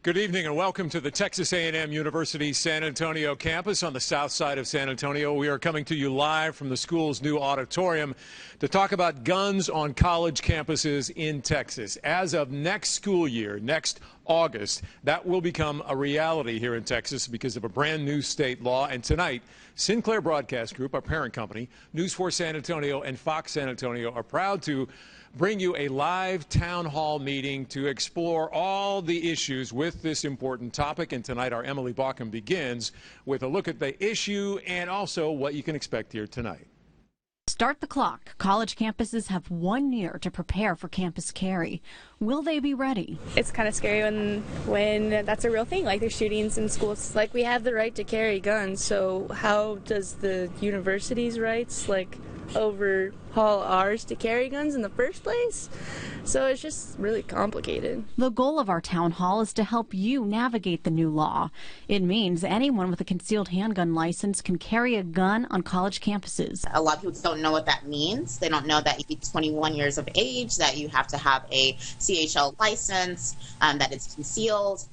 Good evening and welcome to the Texas A&M University San Antonio campus on the south side of San Antonio. We are coming to you live from the school's new auditorium to talk about guns on college campuses in Texas. As of next school year, next August, that will become a reality here in Texas because of a brand new state law. And tonight, Sinclair Broadcast Group, our parent company, News 4 San Antonio, and Fox San Antonio are proud to bring you a live town hall meeting to explore all the issues with this important topic. And tonight our Emily Bauckham begins with a look at the issue and also what you can expect here tonight. Start the clock. College campuses have 1 year to prepare for campus carry. Will they be ready? It's kind of scary when that's a real thing, like there's shootings in schools. Like, we have the right to carry guns, so how does the university's rights overhaul ours to carry guns in the first place? So it's just really complicated. The goal of our town hall is to help you navigate the new law. It means anyone with a concealed handgun license can carry a gun on college campuses. A lot of people don't know what that means. They don't know that you need 21 years of age, that you have to have a CHL license, that it's concealed.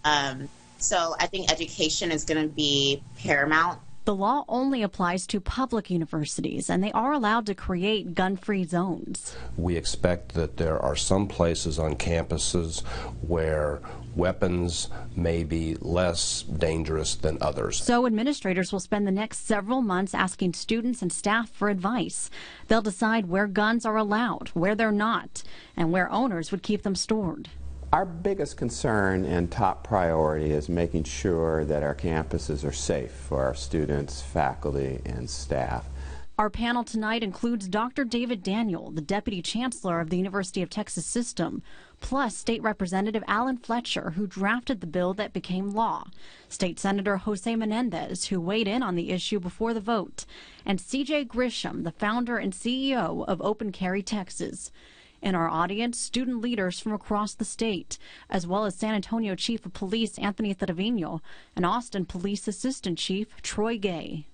So I think education is going to be paramount. The law only applies to public universities, and they are allowed to create gun-free zones. We expect that there are some places on campuses where weapons may be less dangerous than others. So administrators will spend the next several months asking students and staff for advice. They'll decide where guns are allowed, where they're not, and where owners would keep them stored. Our biggest concern and top priority is making sure that our campuses are safe for our students, faculty, and staff. Our panel tonight includes Dr. David Daniel, the Deputy Chancellor of the University of Texas System, plus State Representative Alan Fletcher, who drafted the bill that became law, State Senator Jose Menendez, who weighed in on the issue before the vote, and C.J. Grisham, the founder and CEO of Open Carry Texas. In our audience, student leaders from across the state, as well as San Antonio Chief of Police Anthony Trevino and Austin Police Assistant Chief Troy Gay.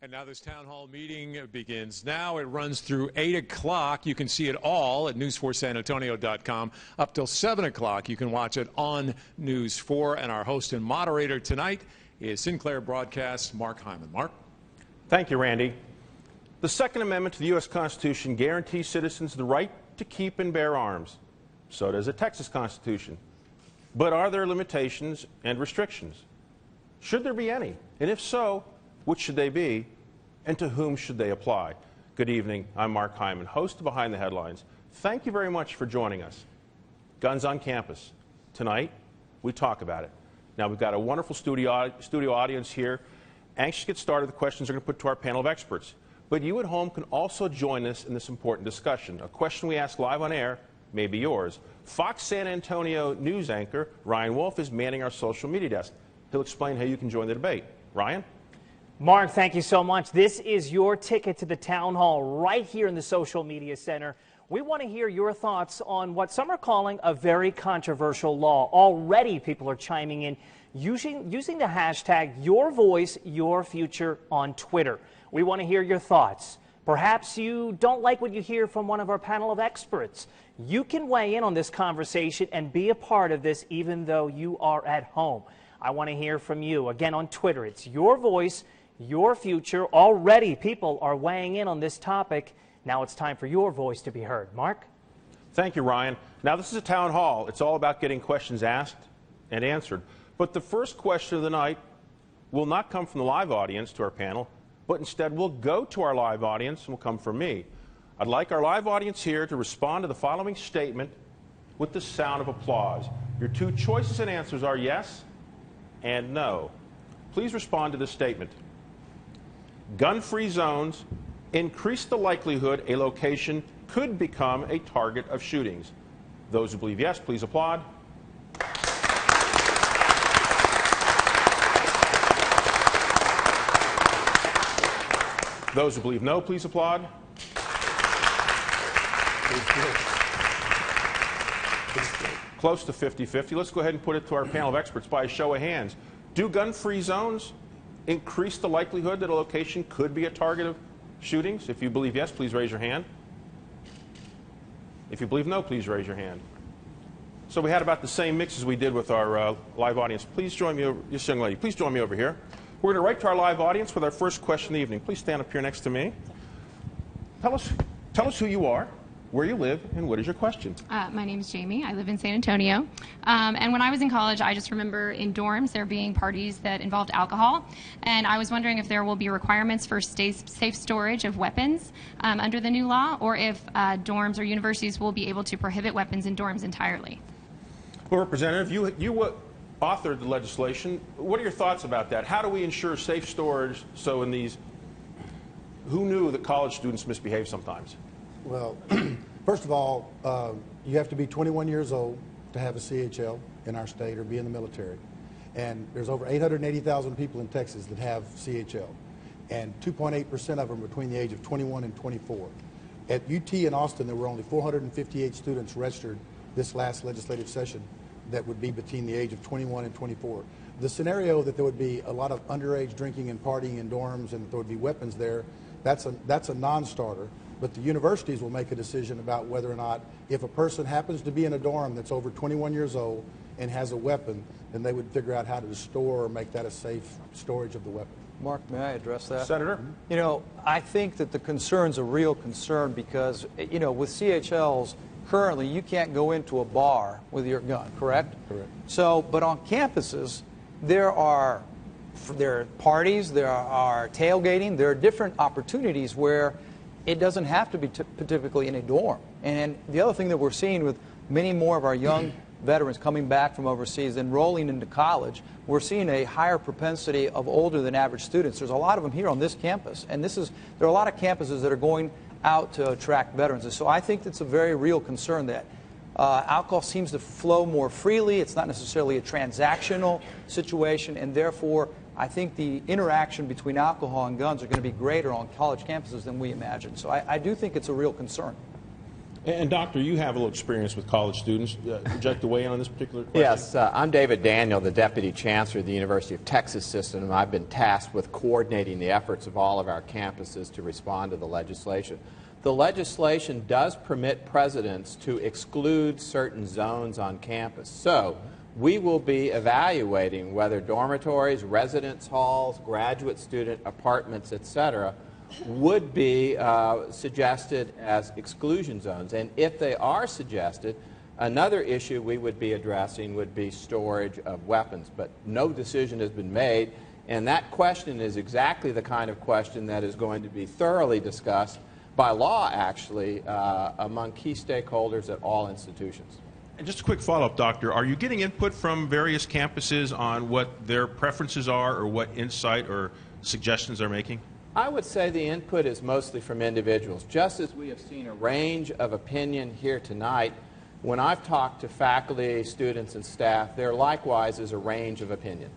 And now this town hall meeting begins now. It runs through 8 o'clock. You can see it all at news4sanantonio.com. Up till 7 o'clock, you can watch it on News 4. And our host and moderator tonight is Sinclair Broadcast Mark Hyman. Mark? Thank you, Randy. The Second Amendment to the U.S. Constitution guarantees citizens the right to keep and bear arms. So does the Texas Constitution. But are there limitations and restrictions? Should there be any? And if so, which should they be? And to whom should they apply? Good evening. I'm Mark Hyman, host of Behind the Headlines. Thank you very much for joining us. Guns on campus. Tonight, we talk about it. Now, we've got a wonderful studio audience here. Anxious to get started, the questions are going to put to our panel of experts. But you at home can also join us in this important discussion. A question we ask live on air may be yours. Fox San Antonio news anchor Ryan Wolf is manning our social media desk. He'll explain how you can join the debate. Ryan? Mark, thank you so much. This is your ticket to the town hall right here in the Social Media Center. We want to hear your thoughts on what some are calling a very controversial law. Already people are chiming in using the hashtag #YourVoiceYourFuture on Twitter. We want to hear your thoughts. Perhaps you don't like what you hear from one of our panel of experts. You can weigh in on this conversation and be a part of this even though you are at home. I want to hear from you. Again, on Twitter, it's Your Voice, Your Future. Already people are weighing in on this topic. Now it's time for your voice to be heard. Mark? Thank you, Ryan. Now, this is a town hall. It's all about getting questions asked and answered. But the first question of the night will not come from the live audience to our panel, but instead will go to our live audience and will come from me. I'd like our live audience here to respond to the following statement with the sound of applause. Your two choices and answers are yes and no. Please respond to this statement. Gun-free zones increase the likelihood a location could become a target of shootings. Those who believe yes, please applaud. Those who believe no, please applaud. Close to 50-50. Let's go ahead and put it to our panel of experts by a show of hands. Do gun-free zones increase the likelihood that a location could be a target of shootings? If you believe yes, please raise your hand. If you believe no, please raise your hand. So we had about the same mix as we did with our live audience. Please join me, this young lady, please join me over here. We're going to right to our live audience with our first question of the evening. Please stand up here next to me. Tell us who you are, where you live, and what is your question? My name is Jamie. I live in San Antonio. And when I was in college, I just remember in dorms there being parties that involved alcohol. And I was wondering if there will be requirements for safe storage of weapons under the new law, or if dorms or universities will be able to prohibit weapons in dorms entirely. Well, Representative, you authored the legislation. What are your thoughts about that? How do we ensure safe storage so in these, who knew that college students misbehave sometimes? Well, first of all, you have to be 21 years old to have a CHL in our state or be in the military. And there's over 880,000 people in Texas that have CHL. And 2.8% of them are between the age of 21 and 24. At UT in Austin, there were only 458 students registered this last legislative session that would be between the age of 21 and 24. The scenario that there would be a lot of underage drinking and partying in dorms and that there would be weapons there, that's a non-starter. But the universities will make a decision about whether or not, if a person happens to be in a dorm that's over 21 years old and has a weapon, then they would figure out how to store or make that a safe storage of the weapon. Mark, may I address that? Senator? You know, I think that the concern's a real concern because, you know, with CHLs, currently you can't go into a bar with your gun, correct? Correct. So, but on campuses, there are parties, there are tailgating, there are different opportunities where it doesn't have to be typically in a dorm. And the other thing that we're seeing with many more of our young veterans coming back from overseas, enrolling into college, we're seeing a higher propensity of older than average students. There's a lot of them here on this campus, and there are a lot of campuses that are going out to attract veterans. And so I think it's a very real concern that alcohol seems to flow more freely. It's not necessarily a transactional situation, and therefore I think the interaction between alcohol and guns are going to be greater on college campuses than we imagine. So I do think it's a real concern. And Doctor, you have a little experience with college students. Would you like to weigh in on this particular question? Yes, I'm David Daniel, the Deputy Chancellor of the University of Texas System, and I've been tasked with coordinating the efforts of all of our campuses to respond to the legislation. The legislation does permit presidents to exclude certain zones on campus. So we will be evaluating whether dormitories, residence halls, graduate student apartments, etc., would be suggested as exclusion zones. And if they are suggested, another issue we would be addressing would be storage of weapons. But no decision has been made, and that question is exactly the kind of question that is going to be thoroughly discussed by law, actually, among key stakeholders at all institutions. And just a quick follow-up, Doctor. Are you getting input from various campuses on what their preferences are or what insight or suggestions they're making? I would say the input is mostly from individuals. Just as we have seen a range of opinion here tonight, when I've talked to faculty, students, and staff, there likewise is a range of opinion.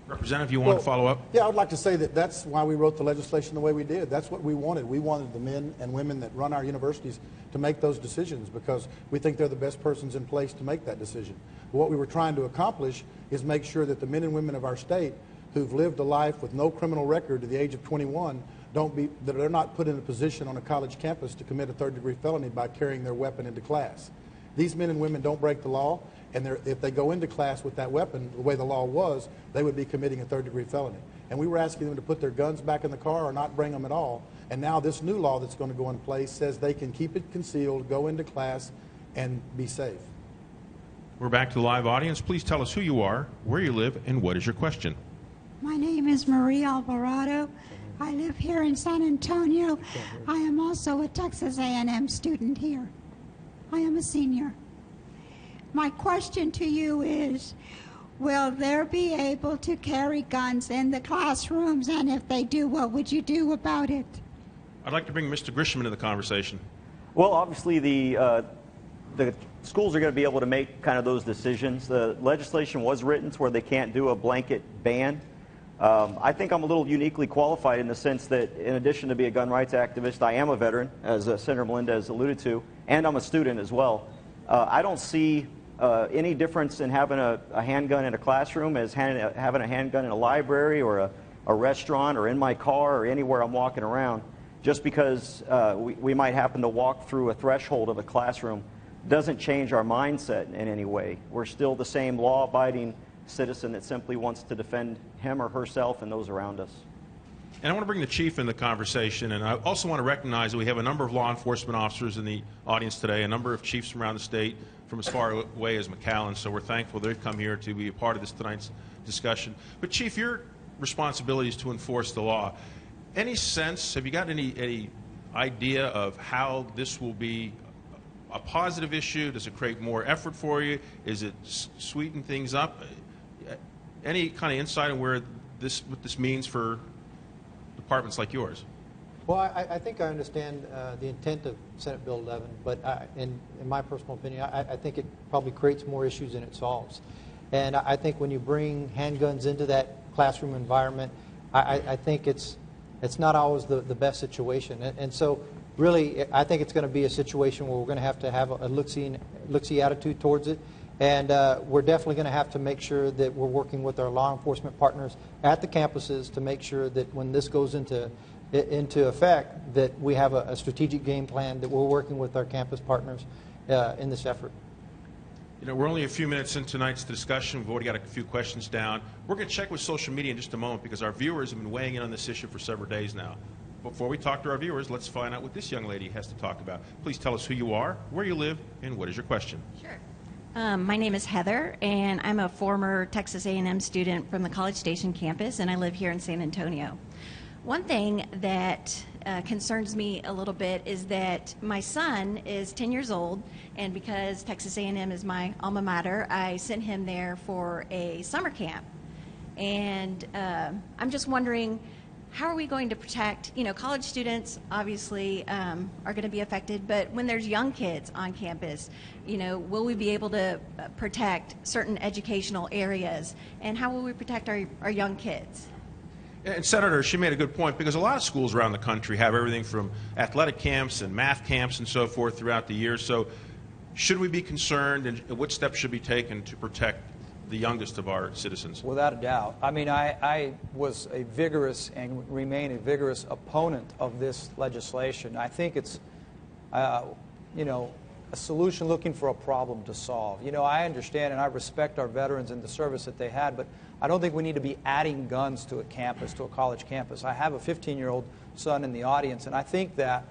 Representative, you want to follow up? Yeah, I would like to say that that's why we wrote the legislation the way we did. That's what we wanted. We wanted the men and women that run our universities to make those decisions because we think they're the best persons in place to make that decision. But what we were trying to accomplish is make sure that the men and women of our state who've lived a life with no criminal record to the age of 21 that they're not put in a position on a college campus to commit a third-degree felony by carrying their weapon into class. These men and women don't break the law, and if they go into class with that weapon, the way the law was, they would be committing a third-degree felony. And we were asking them to put their guns back in the car or not bring them at all. And now this new law that's going to go in place says they can keep it concealed, go into class, and be safe. We're back to the live audience. Please tell us who you are, where you live, and what is your question? My name is Marie Alvarado. I live here in San Antonio. I am also a Texas A&M student here. I am a senior. My question to you is, will they be able to carry guns in the classrooms? And if they do, what would you do about it? I'd like to bring Mr. Grisham into the conversation. Well, obviously the schools are going to be able to make kind of those decisions. The legislation was written to where they can't do a blanket ban. I think I'm a little uniquely qualified in the sense that in addition to be a gun rights activist, I am a veteran, as Senator Melendez alluded to, and I'm a student as well. I don't see any difference in having a handgun in a classroom as having a handgun in a library or a restaurant or in my car or anywhere I'm walking around. Just because we might happen to walk through a threshold of a classroom doesn't change our mindset in any way. We're still the same law-abiding citizen that simply wants to defend him or herself and those around us. And I want to bring the chief in the conversation, and I also want to recognize that we have a number of law enforcement officers in the audience today, a number of chiefs from around the state, from as far away as McAllen, so we're thankful they've come here to be a part of this tonight's discussion. But Chief, your responsibility is to enforce the law. Any sense, have you got any idea of how this will be a positive issue? Does it create more effort for you? Is it sweeten things up? Any kind of insight on what this means for departments like yours? Well, I think I understand the intent of Senate Bill 11, but in my personal opinion, I think it probably creates more issues than it solves. And I think when you bring handguns into that classroom environment, I think it's not always the best situation. And so really, I think it's going to be a situation where we're going to have a look-see attitude towards it. And we're definitely going to have to make sure that we're working with our law enforcement partners at the campuses to make sure that when this goes into effect, that we have a strategic game plan, that we're working with our campus partners in this effort. You know, we're only a few minutes into tonight's discussion. We've already got a few questions down. We're going to check with social media in just a moment because our viewers have been weighing in on this issue for several days now. Before we talk to our viewers, let's find out what this young lady has to talk about. Please tell us who you are, where you live, and what is your question. Sure. My name is Heather, and I'm a former Texas A&M student from the College Station campus, and I live here in San Antonio. One thing that concerns me a little bit is that my son is 10 years old, and because Texas A&M is my alma mater, I sent him there for a summer camp. And I'm just wondering, how are we going to protect, college students obviously are going to be affected, but when there's young kids on campus, will we be able to protect certain educational areas? And how will we protect our young kids? And Senator, she made a good point because a lot of schools around the country have everything from athletic camps and math camps and so forth throughout the year. So should we be concerned, and what steps should be taken to protect the youngest of our citizens? Without a doubt. I mean, I was a vigorous and remain a vigorous opponent of this legislation. I think it's, a solution looking for a problem to solve. I understand and I respect our veterans and the service that they had, but I don't think we need to be adding guns to a campus, to a college campus. I have a 15-year-old son in the audience, and I think that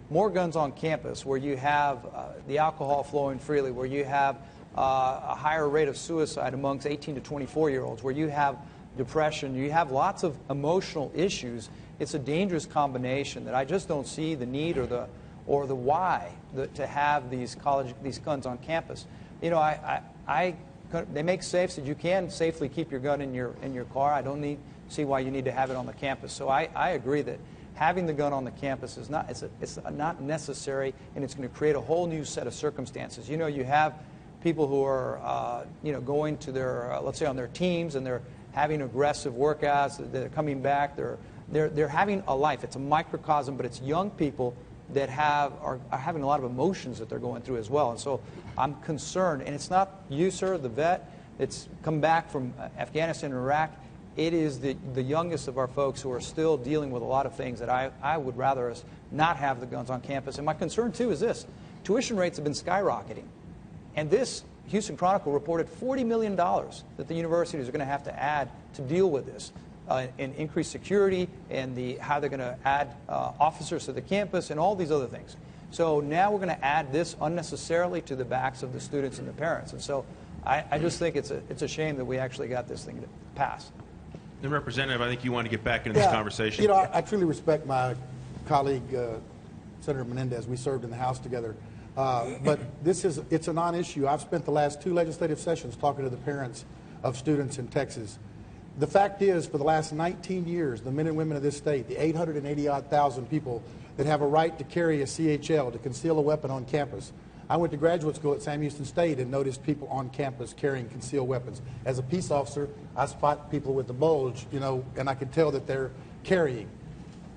more guns on campus where you have the alcohol flowing freely, where you have a higher rate of suicide amongst 18 to 24-year-olds, where you have depression, you have lots of emotional issues, it's a dangerous combination that I just don't see the need or the why to have these guns on campus. They make safes that you can safely keep your gun in your car. I don't see why you need to have it on the campus. So I agree that having the gun on the campus is not necessary, and it's going to create a whole new set of circumstances. You have people who are going to their let's say on their teams, and they're having aggressive workouts. They're coming back. They're having a life. It's a microcosm, but it's young people that are having a lot of emotions that they're going through as well. And so I'm concerned, and it's not you, sir, the vet that's come back from Afghanistan and Iraq. It is the youngest of our folks who are still dealing with a lot of things that I would rather us not have the guns on campus. And my concern, too, is this. Tuition rates have been skyrocketing. And this Houston Chronicle reported $40 million that the universities are going to have to add to deal with this. And increased security and how they're going to add officers to the campus and all these other things. So now we're going to add this unnecessarily to the backs of the students and the parents. And so I just think it's a shame that we actually got this thing to pass. And Representative, I think you want to get back into this conversation. I truly respect my colleague, Senator Menendez. We served in the House together. But it's a non-issue. I've spent the last 2 legislative sessions talking to the parents of students in Texas. The fact is, for the last 19 years, the men and women of this state, the 880,000 people that have a right to carry a CHL, to conceal a weapon on campus. I went to graduate school at Sam Houston State and noticed people on campus carrying concealed weapons. As a peace officer, I spot people with the bulge, and I can tell that they're carrying.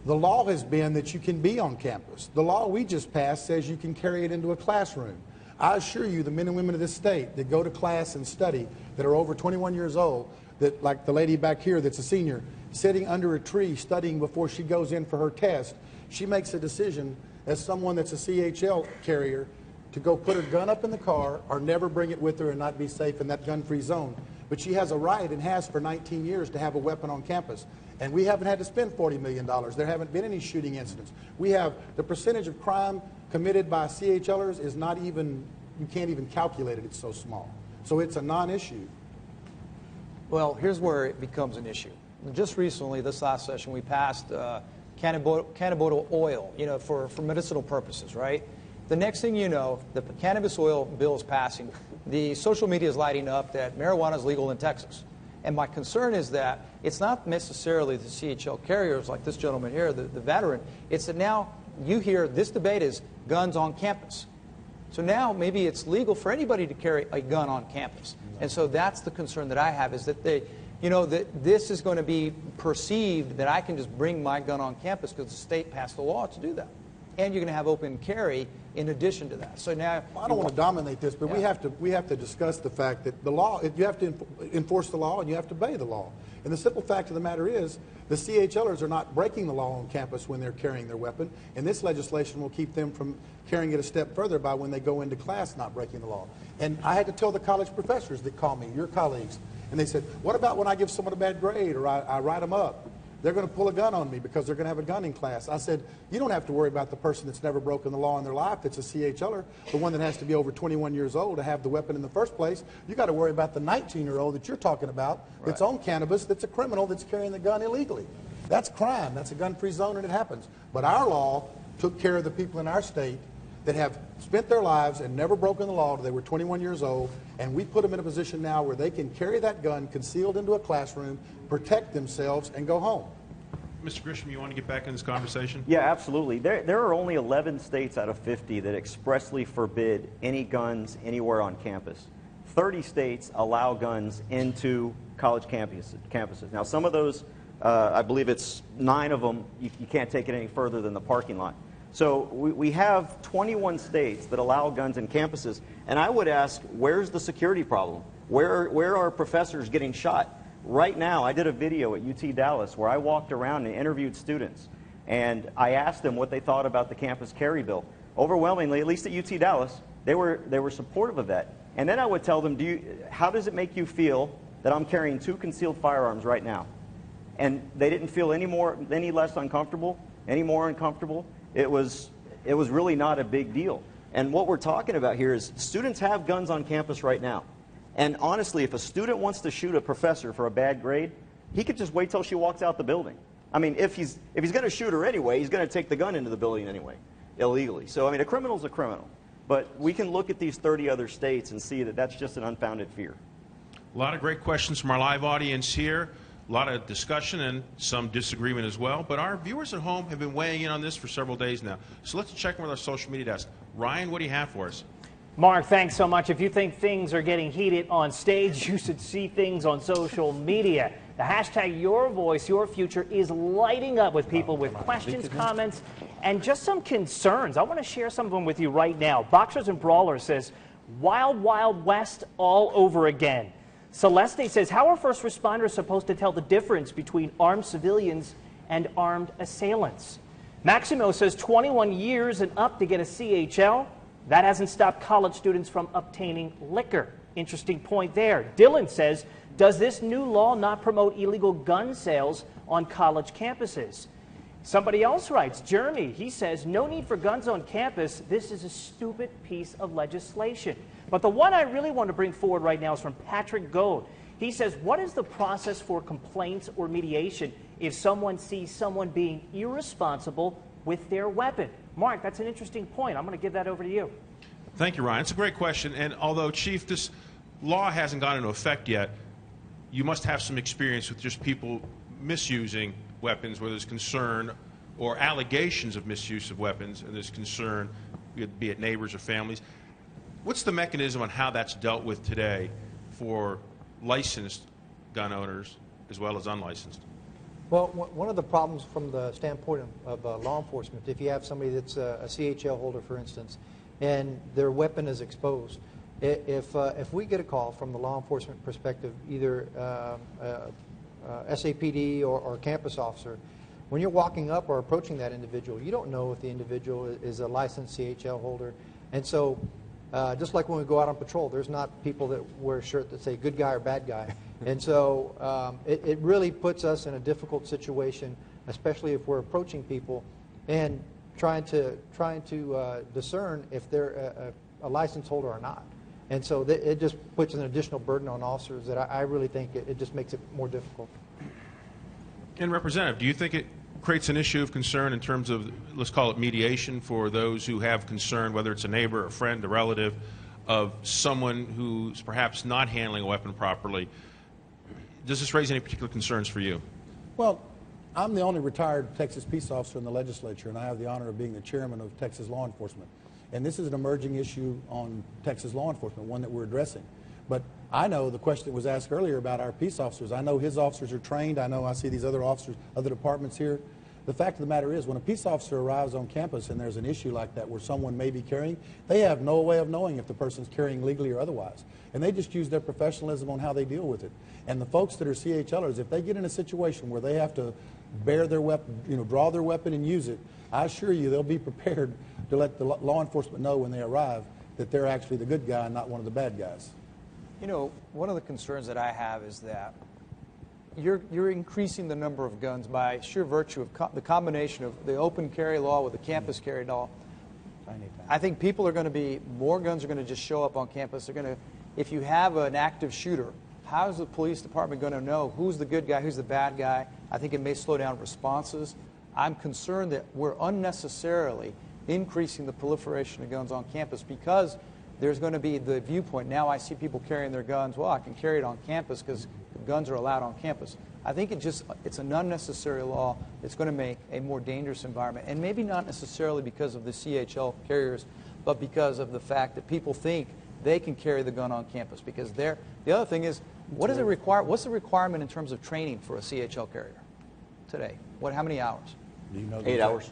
The law has been that you can be on campus. The law we just passed says you can carry it into a classroom. I assure you, the men and women of this state that go to class and study, that are over 21 years old, that like the lady back here that's a senior, sitting under a tree studying before she goes in for her test, she makes a decision as someone that's a CHL carrier to go put her gun up in the car or never bring it with her and not be safe in that gun-free zone. But she has a right, and has for 19 years, to have a weapon on campus. And we haven't had to spend $40 million. There haven't been any shooting incidents. We have the percentage of crime committed by CHLers is not even, you can't even calculate it, it's so small. So it's a non-issue. Well, here's where it becomes an issue. Just recently, this last session, we passed cannabis oil, for medicinal purposes, right? The next thing you know, the cannabis oil bill is passing. The social media is lighting up that marijuana is legal in Texas. And my concern is that it's not necessarily the CHL carriers like this gentleman here, the veteran. It's that now you hear this debate is guns on campus. So now maybe it's legal for anybody to carry a gun on campus. And so that's the concern that I have, is that that this is going to be perceived that I can just bring my gun on campus because the state passed the law to do that. And you're going to have open carry in addition to that. So now, I don't want to dominate this, but yeah. we have to discuss the fact that the law, you have to enforce the law and you have to obey the law. And the simple fact of the matter is, the CHLers are not breaking the law on campus when they're carrying their weapon, and this legislation will keep them from carrying it a step further by when they go into class not breaking the law. And I had to tell the college professors that call me, your colleagues, and they said, what about when I give someone a bad grade or I write them up? They're going to pull a gun on me because they're going to have a gun in class. I said, you don't have to worry about the person that's never broken the law in their life that's a CHLer, the one that has to be over 21 years old to have the weapon in the first place. You got to worry about the 19-year-old that you're talking about that's on cannabis, that's a criminal, that's carrying the gun illegally. That's crime. That's a gun-free zone, and it happens. But our law took care of the people in our state that have spent their lives and never broken the law until they were 21 years old, and we put them in a position now where they can carry that gun concealed into a classroom, protect themselves, and go home. Mr. Grisham, you want to get back in this conversation? Yeah, absolutely. There are only 11 states out of 50 that expressly forbid any guns anywhere on campus. 30 states allow guns into college campuses. Now, some of those, I believe it's 9 of them, you can't take it any further than the parking lot. So we have 21 states that allow guns in campuses, and I would ask, where's the security problem? Where are professors getting shot? Right now, I did a video at UT Dallas where I walked around and interviewed students, and I asked them what they thought about the campus carry bill. Overwhelmingly, at least at UT Dallas, they were supportive of that. And then I would tell them, how does it make you feel that I'm carrying 2 concealed firearms right now? And they didn't feel any less uncomfortable, any more uncomfortable. It was really not a big deal. And what we're talking about here is students have guns on campus right now. And honestly, if a student wants to shoot a professor for a bad grade, he could just wait till she walks out the building. I mean, if he's going to shoot her anyway, he's going to take the gun into the building anyway, illegally. So, I mean, a criminal's a criminal. But we can look at these 30 other states and see that that's just an unfounded fear. A lot of great questions from our live audience here. A lot of discussion and some disagreement as well. But our viewers at home have been weighing in on this for several days now. So let's check in with our social media desk. Ryan, what do you have for us? Mark, thanks so much. If you think things are getting heated on stage, you should see things on social media. The hashtag Your Voice, Your Future is lighting up with people with questions, comments, and just some concerns. I want to share some of them with you right now. Boxers and Brawlers says, Wild, Wild West all over again. Celeste says, how are first responders supposed to tell the difference between armed civilians and armed assailants? Maximo says, 21 years and up to get a CHL. That hasn't stopped college students from obtaining liquor. Interesting point there. Dylan says, does this new law not promote illegal gun sales on college campuses? Somebody else writes, Jeremy, he says, no need for guns on campus. This is a stupid piece of legislation. But the one I really want to bring forward right now is from Patrick Gold. He says, what is the process for complaints or mediation if someone sees someone being irresponsible with their weapon? Mark, that's an interesting point. I'm going to give that over to you. Thank you, Ryan. It's a great question. And although, Chief, this law hasn't gone into effect yet, you must have some experience with just people misusing weapons where there's concern or allegations of misuse of weapons and there's concern, be it neighbors or families. What's the mechanism on how that's dealt with today for licensed gun owners as well as unlicensed? Well, one of the problems from the standpoint of law enforcement, if you have somebody that's a CHL holder, for instance, and their weapon is exposed, if we get a call from the law enforcement perspective, either SAPD or campus officer, when you're walking up or approaching that individual, you don't know if the individual is a licensed CHL holder. And so just like when we go out on patrol, there's not people that wear a shirt that say good guy or bad guy. And so it really puts us in a difficult situation, especially if we're approaching people and trying to discern if they're a license holder or not. And so it just puts an additional burden on officers that I really think it just makes it more difficult. And Representative, do you think it creates an issue of concern in terms of, let's call it mediation, for those who have concern, whether it's a neighbor, a friend, a relative, of someone who's perhaps not handling a weapon properly? Does this raise any particular concerns for you? Well, I'm the only retired Texas peace officer in the legislature, and I have the honor of being the chairman of Texas law enforcement. And this is an emerging issue on Texas law enforcement, one that we're addressing. But I know the question that was asked earlier about our peace officers. I know his officers are trained. I know I see these other officers, other departments here. The fact of the matter is, when a peace officer arrives on campus and there's an issue like that where someone may be carrying, they have no way of knowing if the person's carrying legally or otherwise. And they just use their professionalism on how they deal with it. And the folks that are CHLers, if they get in a situation where they have to bear their weapon, draw their weapon and use it, I assure you they'll be prepared to let the law enforcement know when they arrive that they're actually the good guy and not one of the bad guys. One of the concerns that I have is that you're increasing the number of guns by sheer virtue of the combination of the open carry law with the campus carry law. I think people are going to be, more guns are going to just show up on campus. They're going to, if you have an active shooter, how is the police department going to know who's the good guy, who's the bad guy? I think it may slow down responses. I'm concerned that we're unnecessarily increasing the proliferation of guns on campus because there's going to be the viewpoint. Now I see people carrying their guns. Well, I can carry it on campus because guns are allowed on campus. I think it's an unnecessary law. It's going to make a more dangerous environment, and maybe not necessarily because of the CHL carriers, but because of the fact that people think they can carry the gun on campus. Because the other thing is, what does it require? What's the requirement in terms of training for a CHL carrier today? How many hours? Do you know 8 hours.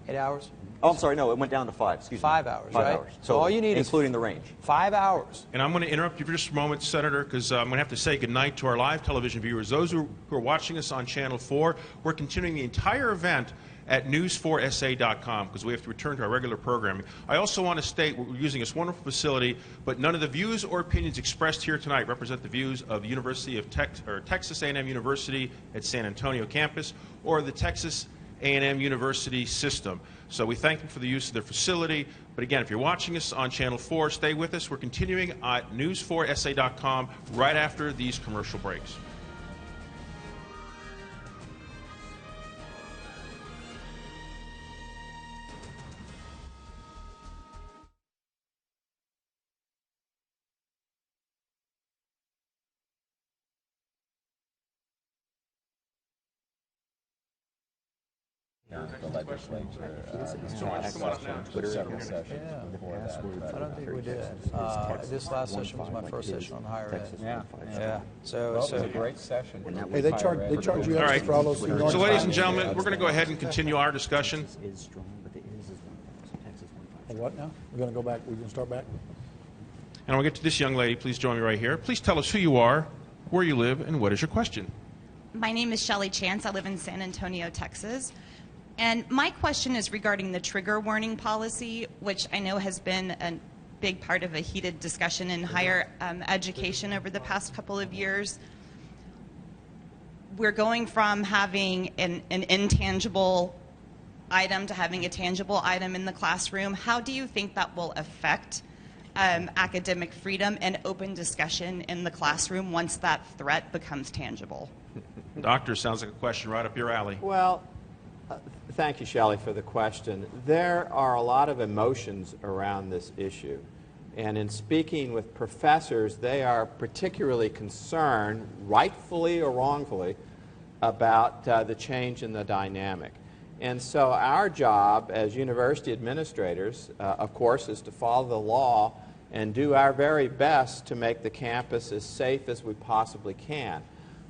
8 hours? Oh, I'm sorry, no, it went down to 5. Excuse me. 5 hours, 5 right? hours. So all you need including the range. 5 hours. And I'm going to interrupt you for just a moment, Senator, because I'm going to have to say goodnight to our live television viewers. Those who are watching us on Channel 4, we're continuing the entire event at news4sa.com because we have to return to our regular programming. I also want to state we're using this wonderful facility, but none of the views or opinions expressed here tonight represent the views of the University of Texas A&M University at San Antonio campus or the Texas A&M University system. So we thank them for the use of their facility. But again, if you're watching us on Channel 4, stay with us. We're continuing at news4sa.com right after these commercial breaks. The legislature several sessions before that. I don't think we did. This last session was my first session on higher ed. Yeah. So it was a great session. Hey, they charge you extra for all those seniority. So, ladies and gentlemen, we're going to go ahead and continue our discussion. What now? We're going to go back. We're going to start back. And I'll get to this young lady. Please join me right here. Please tell us who you are, where you live, and what is your question. My name is Shelly Chance. I live in San Antonio, Texas. And my question is regarding the trigger warning policy, which I know has been a big part of a heated discussion in higher education over the past couple of years. We're going from having an intangible item to having a tangible item in the classroom. How do you think that will affect academic freedom and open discussion in the classroom once that threat becomes tangible? Doctor, sounds like a question right up your alley. Well, thank you, Shelley, for the question. There are a lot of emotions around this issue. And in speaking with professors, they are particularly concerned, rightfully or wrongfully, about the change in the dynamic. And so our job as university administrators, of course, is to follow the law and do our very best to make the campus as safe as we possibly can.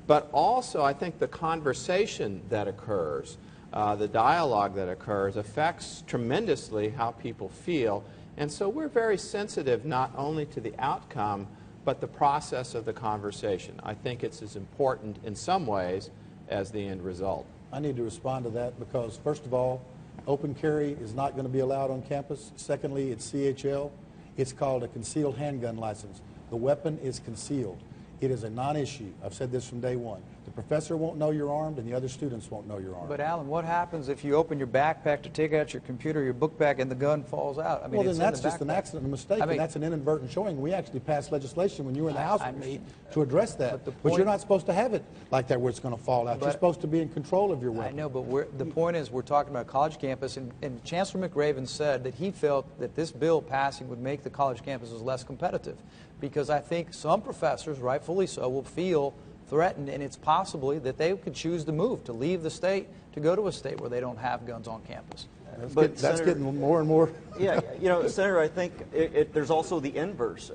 But also, I think the conversation that occurs, the dialogue that occurs, affects tremendously how people feel. And so we're very sensitive not only to the outcome, but the process of the conversation. I think it's as important in some ways as the end result. I need to respond to that because, first of all, open carry is not going to be allowed on campus. Secondly, it's CHL. It's called a concealed handgun license. The weapon is concealed. It is a non-issue. I've said this from day one. The professor won't know you're armed, and the other students won't know you're armed. But Alan, what happens if you open your backpack to take out your computer, your book bag, and the gun falls out? I mean, well, then it's that's in the just an backpack. accident, a mistake, I mean, and that's an inadvertent showing. We actually passed legislation when you were in the House with me to address that. But point- you're not supposed to have it like that where it's going to fall out. You're But- supposed to be in control of your weapon. I know, but the point is we're talking about a college campus, and Chancellor McRaven said that he felt that this bill passing would make the college campuses less competitive, because I think some professors, rightfully so, will feel threatened, and it's possibly that they could choose to move, to leave the state, to go to a state where they don't have guns on campus. That's Senator, getting more and more. Yeah, you know, Senator, I think there's also the inverse.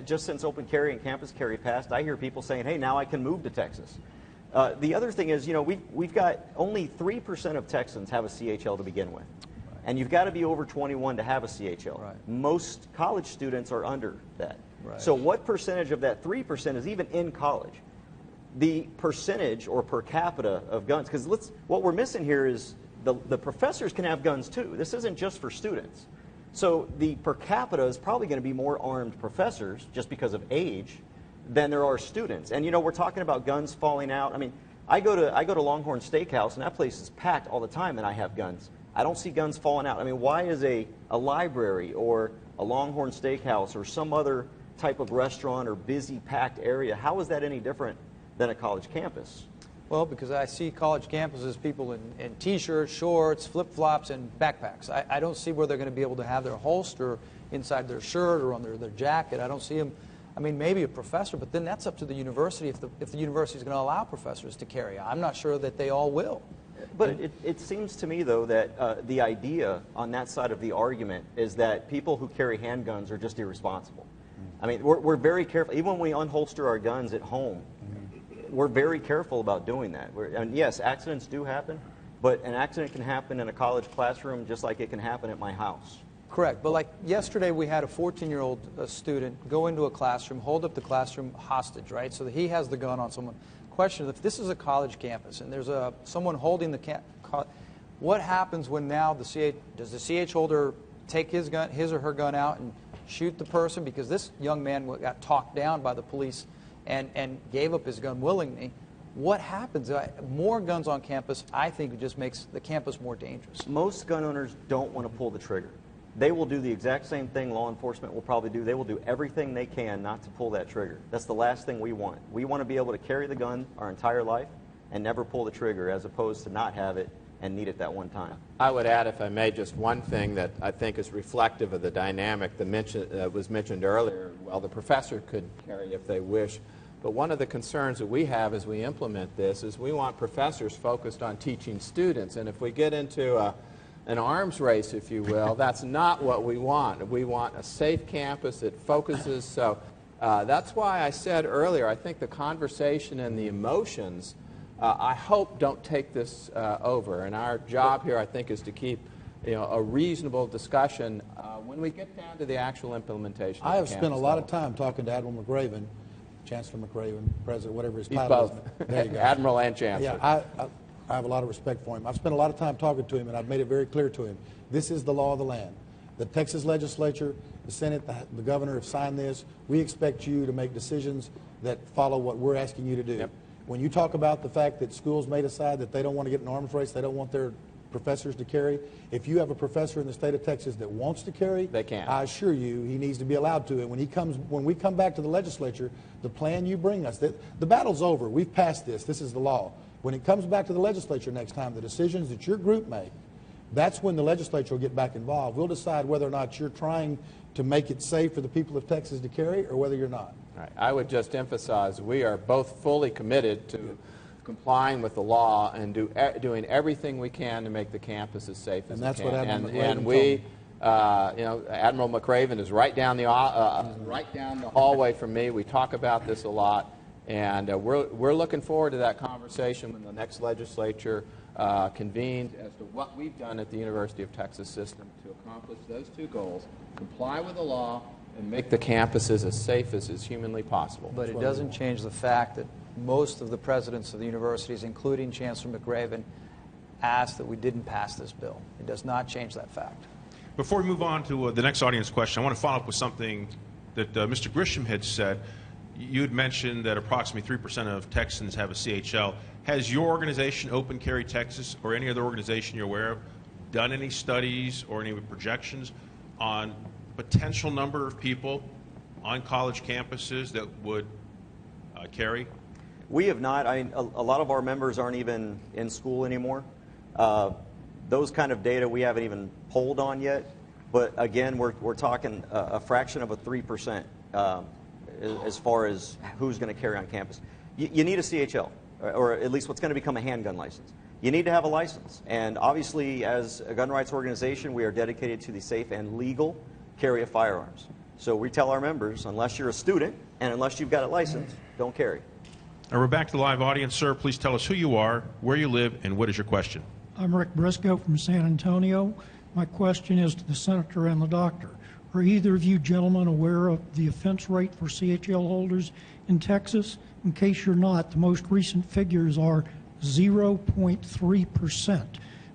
Just since open carry and campus carry passed, I hear people saying, hey, now I can move to Texas. The other thing is, you know, we've got only 3% of Texans have a CHL to begin with. And you've got to be over 21 to have a CHL. Right. Most college students are under that. Right. So what percentage of that 3% is even in college? The percentage or per capita of guns, because what we're missing here is the professors can have guns too. This isn't just for students. So the per capita is probably going to be more armed professors just because of age than there are students. And you know, we're talking about guns falling out. I mean, I go to Longhorn Steakhouse, and that place is packed all the time, and I have guns. I don't see guns falling out. I mean, why is a library or a Longhorn Steakhouse or some other type of restaurant or busy packed area, how is that any different than a college campus? Well, because I see college campuses, people in T-shirts, shorts, flip-flops, and backpacks. I don't see where they're going to be able to have their holster inside their shirt or on their jacket. I don't see them. I mean, maybe a professor, but then that's up to the university if the university is going to allow professors to carry. I'm not sure that they all will. But it seems to me, though, that the idea on that side of the argument is that people who carry handguns are just irresponsible. I mean, we're very careful. Even when we unholster our guns at home, we're very careful about doing that. And yes, accidents do happen, but an accident can happen in a college classroom just like it can happen at my house. Correct. But like yesterday, we had a 14-year-old student go into a classroom, hold up the classroom hostage, right? So that he has the gun on someone. Question, if this is a college campus and there's someone holding the what happens when now does the CH holder take his or her gun out and shoot the person? Because this young man got talked down by the police and gave up his gun willingly. What happens? More guns on campus, I think, just makes the campus more dangerous. Most gun owners don't want to pull the trigger. They will do the exact same thing law enforcement will probably do. They will do everything they can not to pull that trigger. That's the last thing we want. We want to be able to carry the gun our entire life and never pull the trigger, as opposed to not have it and need it that one time. I would add, if I may, just one thing that I think is reflective of the dynamic that was mentioned earlier. Well, the professor could carry if they wish, but one of the concerns that we have as we implement this is we want professors focused on teaching students, and if we get into an arms race, if you will, that's not what we want. We want a safe campus that focuses. So that's why I said earlier, I think the conversation and the emotions, I hope, don't take this over. And our job here, I think, is to keep a reasonable discussion when we get down to the actual implementation. I have spent a lot of time talking to Admiral McRaven, Chancellor McRaven, President, whatever his He's title both. is. There you go. Admiral and Chancellor. Yeah, I have a lot of respect for him. I've spent a lot of time talking to him, and I've made it very clear to him. This is the law of the land. The Texas legislature, the Senate, the governor have signed this. We expect you to make decisions that follow what we're asking you to do. Yep. When you talk about the fact that schools may decide that they don't want to get an arms race, they don't want their professors to carry, if you have a professor in the state of Texas that wants to carry, they can. I assure you he needs to be allowed to. And when we come back to the legislature, the plan you bring us, the battle's over. We've passed this. This is the law. When it comes back to the legislature next time, the decisions that your group make, that's when the legislature will get back involved. We'll decide whether or not you're trying to make it safe for the people of Texas to carry or whether you're not. Right. I would just emphasize we are both fully committed to complying with the law and doing everything we can to make the campus as safe as And that's we can. what Admiral McRaven And we, Admiral McRaven is right down the hallway from me. We talk about this a lot. And we're looking forward to that conversation when the next legislature convenes as to what we've done at the University of Texas system to accomplish those two goals, comply with the law and make the campuses as safe as is humanly possible. But it doesn't change the fact that most of the presidents of the universities, including Chancellor McRaven, ask that we didn't pass this bill. It does not change that fact. Before we move on to the next audience question, I want to follow up with something that Mr. Grisham had said. You had mentioned that approximately 3% of Texans have a CHL. Has your organization, Open Carry Texas, or any other organization you're aware of, done any studies or any projections on potential number of people on college campuses that would carry? We have not. A lot of our members aren't even in school anymore. Those kind of data we haven't even polled on yet. But again, we're talking a fraction of a 3% as far as who's going to carry on campus. You need a CHL, or at least what's going to become a handgun license. You need to have a license. And obviously, as a gun rights organization, we are dedicated to the safe and legal carry of firearms. So we tell our members, unless you're a student and unless you've got a license, don't carry. Now we're back to the live audience. Sir, please tell us who you are, where you live, and what is your question? I'm Rick Briscoe from San Antonio. My question is to the senator and the doctor. Are either of you gentlemen aware of the offense rate for CHL holders in Texas? In case you're not, the most recent figures are 0.3%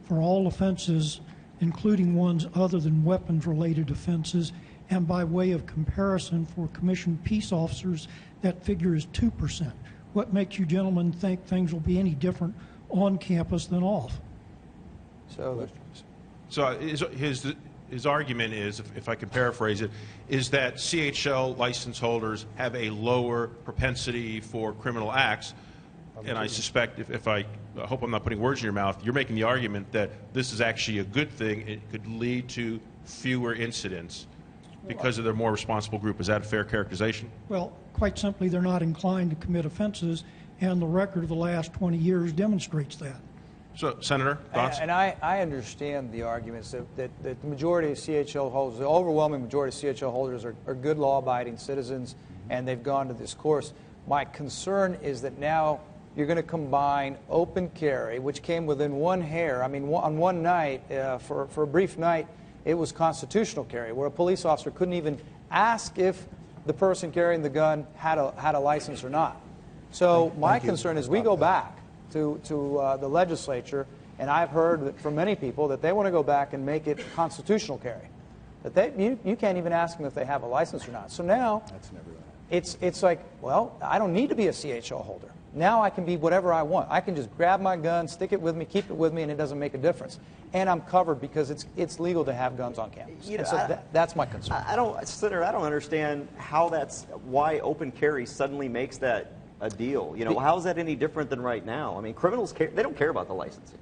for all offenses, including ones other than weapons-related offenses. And by way of comparison, for commissioned peace officers, that figure is 2%. What makes you gentlemen think things will be any different on campus than off? So his argument is, if I can paraphrase it, is that CHL license holders have a lower propensity for criminal acts. And I suspect, if I hope I'm not putting words in your mouth, you're making the argument that this is actually a good thing. It could lead to fewer incidents because of their more responsible group. Is that a fair characterization? Well, quite simply, they're not inclined to commit offenses, and the record of the last 20 years demonstrates that. So, Senator, thoughts? And I understand the arguments that the majority of CHL holders, the overwhelming majority of CHL holders are good law-abiding citizens, and they've gone to this course. My concern is that now you're going to combine open carry, which came within one hair. I mean, on one night, for a brief night, it was constitutional carry, where a police officer couldn't even ask if the person carrying the gun had a license or not. So my concern is we go back to the legislature, and I've heard from many people that they want to go back and make it constitutional carry. That you can't even ask them if they have a license or not. So now it's like, well, I don't need to be a CHL holder. Now I can be whatever I want. I can just grab my gun, stick it with me, keep it with me, and it doesn't make a difference. And I'm covered because it's legal to have guns on campus. You know, so that's my concern. Senator, I don't understand why open carry suddenly makes that a deal. You know, how is that any different than right now? I mean, criminals they don't care about the licensing.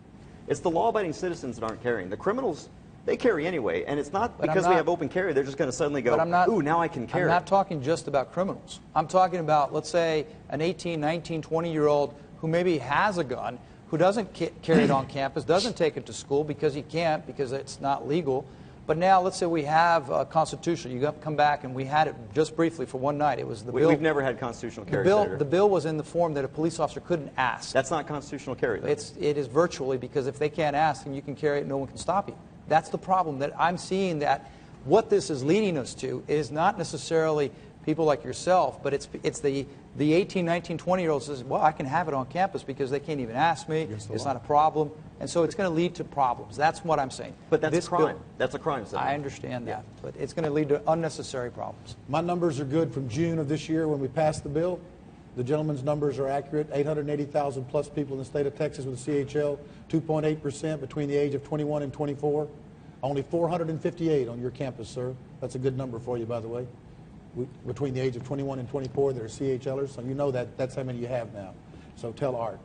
It's the law-abiding citizens that aren't carrying. The criminals, they carry anyway, and it's not because we have open carry. They're just going to suddenly go, ooh, now I can carry. I'm not talking just about criminals. I'm talking about, let's say, an 18, 19, 20-year-old who maybe has a gun, who doesn't carry it on campus, doesn't take it to school because he can't, because it's not legal. But now, let's say we have constitutional. You come back, and we had it just briefly for one night. It was the bill. We've never had constitutional carry. The bill was in the form that a police officer couldn't ask. That's not constitutional carry, though. It is virtually, because if they can't ask and you can carry it, no one can stop you. That's the problem that I'm seeing. That what this is leading us to is not necessarily people like yourself, but it's the 18, 19, 20-year-olds says, well, I can have it on campus because they can't even ask me. It's not a problem. And so it's going to lead to problems. That's what I'm saying. But that's a crime. That's a crime. I understand that. But it's going to lead to unnecessary problems. My numbers are good from June of this year when we passed the bill. The gentleman's numbers are accurate. 880,000 plus people in the state of Texas with a CHL, 2.8% between the age of 21 and 24. Only 458 on your campus, sir. That's a good number for you, by the way. Between the age of 21 and 24, there are CHLers, so you know that's how many you have now. So tell Art.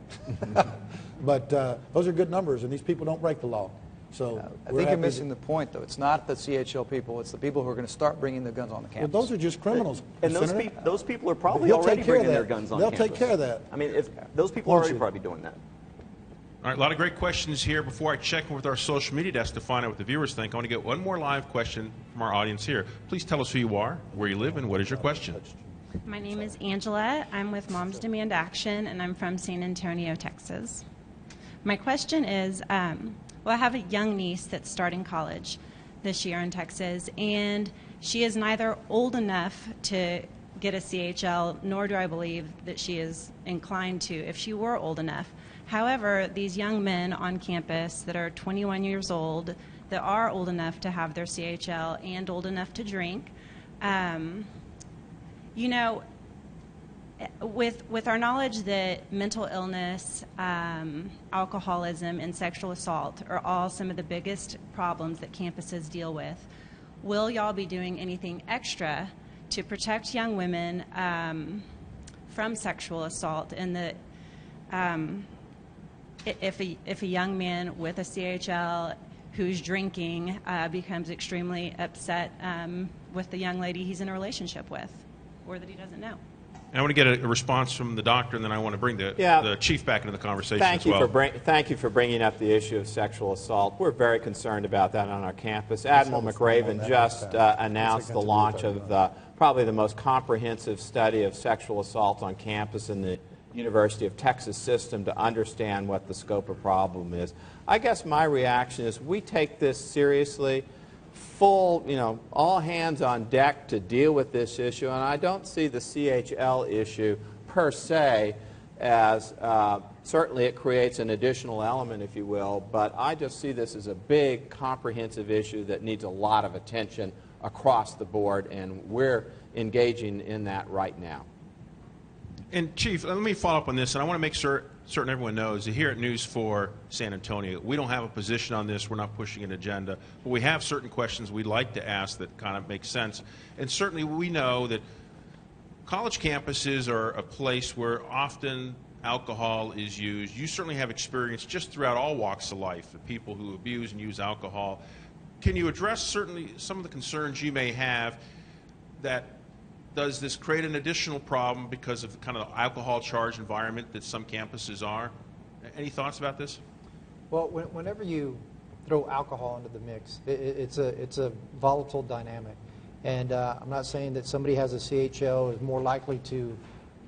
But those are good numbers, and these people don't break the law. So I think you're missing the point, though. It's not the CHL people. It's the people who are going to start bringing their guns on the campus. Well, those are just criminals. And those people are probably already bringing their guns on campus. They'll take care of that. I mean, if those people are already probably doing that. All right, a lot of great questions here. Before I check in with our social media desk to find out what the viewers think, I want to get one more live question from our audience here. Please tell us who you are, where you live, and what is your question. My name is Angela. I'm with Moms Demand Action, and I'm from San Antonio, Texas. My question is, well, I have a young niece that's starting college this year in Texas, and she is neither old enough to get a CHL, nor do I believe that she is inclined to, if she were old enough, However, these young men on campus that are 21 years old, that are old enough to have their CHL and old enough to drink, you know, with our knowledge that mental illness, alcoholism, and sexual assault are all some of the biggest problems that campuses deal with, will y'all be doing anything extra to protect young women from sexual assault? And that if a young man with a CHL who's drinking becomes extremely upset with the young lady he's in a relationship with, or that he doesn't know. I want to get a response from the doctor, and then I want to bring the chief back into the conversation as well. Thank you for bringing up the issue of sexual assault. We're very concerned about that on our campus. Admiral McRaven just announced the launch of probably the most comprehensive study of sexual assault on campus in the University of Texas system to understand what the scope of problem is. I guess my reaction is we take this seriously. Full, all hands on deck to deal with this issue, and I don't see the CHL issue per se as, certainly it creates an additional element, if you will, but I just see this as a big, comprehensive issue that needs a lot of attention across the board, and we're engaging in that right now. And Chief, let me follow up on this, and I want to make certain everyone knows that here at News 4 San Antonio, we don't have a position on this. We're not pushing an agenda, but we have certain questions we'd like to ask that kind of make sense. And certainly we know that college campuses are a place where often alcohol is used. You certainly have experience just throughout all walks of life of people who abuse and use alcohol. Can you address certainly some of the concerns you may have that does this create an additional problem because of the kind of alcohol-charged environment that some campuses are? Any thoughts about this? Well, whenever you throw alcohol into the mix, it's a volatile dynamic. And I'm not saying that somebody has a CHL is more likely to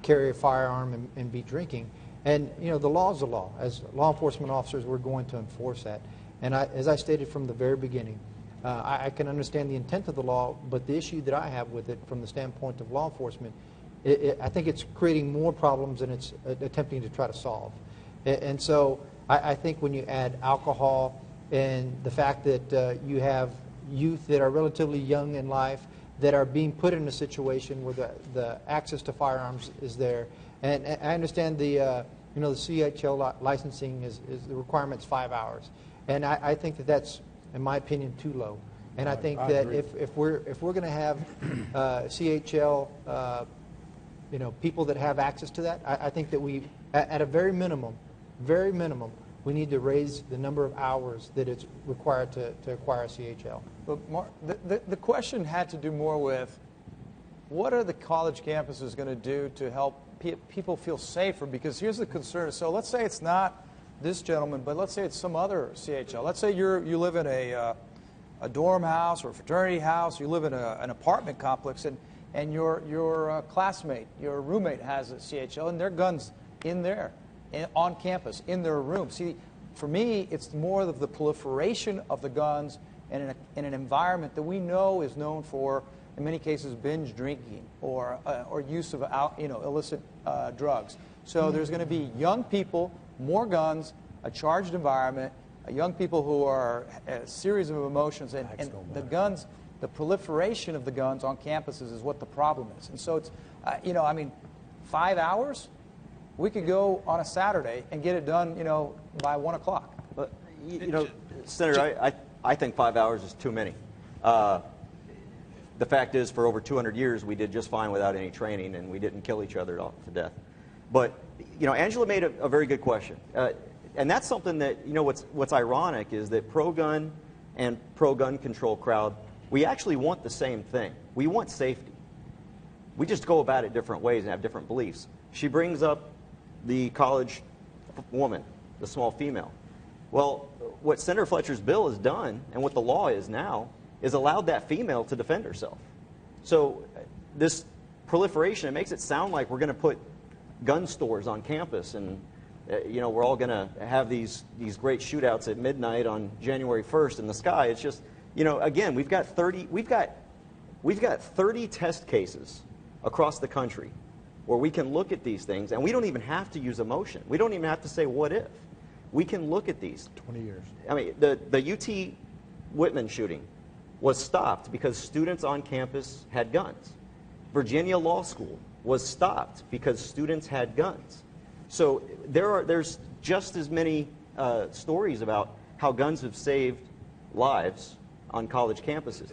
carry a firearm and be drinking. And, the law is the law. As law enforcement officers, we're going to enforce that. And as I stated from the very beginning, I can understand the intent of the law, but the issue that I have with it from the standpoint of law enforcement, I think it's creating more problems than it's attempting to try to solve. And so I think when you add alcohol and the fact that you have youth that are relatively young in life that are being put in a situation where the access to firearms is there, and I understand the CHL licensing is the requirement's 5 hours, and I think that's, in my opinion, too low. And I think that if we're going to have CHL, people that have access to that, I think that we, at a very minimum, we need to raise the number of hours that it's required to acquire a CHL. But Mark, the question had to do more with what are the college campuses going to do to help people feel safer? Because here's the concern. So let's say it's not this gentleman, but let's say it's some other CHL. Let's say you live in a dorm house or a fraternity house. You live in an apartment complex, and your classmate, your roommate has a CHL, and their gun's in there, on campus, in their room. See, for me, it's more of the proliferation of the guns in an environment that we know is known for, in many cases, binge drinking or use of illicit drugs. So there's going to be young people, more guns, a charged environment, young people who are a series of emotions, and the guns, the proliferation of the guns on campuses is what the problem is. And so it's, 5 hours, we could go on a Saturday and get it done, by 1 o'clock. But, Senator, I think 5 hours is too many. The fact is, for over 200 years, we did just fine without any training, and we didn't kill each other to death. But, Angela made a very good question. And that's something that, what's ironic is that pro-gun and pro-gun control crowd, we actually want the same thing. We want safety. We just go about it different ways and have different beliefs. She brings up the college woman, the small female. Well, what Senator Fletcher's bill has done, and what the law is now, is allowed that female to defend herself. So this proliferation, it makes it sound like we're going to put gun stores on campus, and we're all going to have these great shootouts at midnight on January 1st in the sky. It's just, again, we've got 30 test cases across the country where we can look at these things, and we don't even have to use emotion. We don't even have to say what if. We can look at these. 20 years. I mean, the UT Whitman shooting was stopped because students on campus had guns. Virginia Law School was stopped because students had guns. So there's just as many stories about how guns have saved lives on college campuses.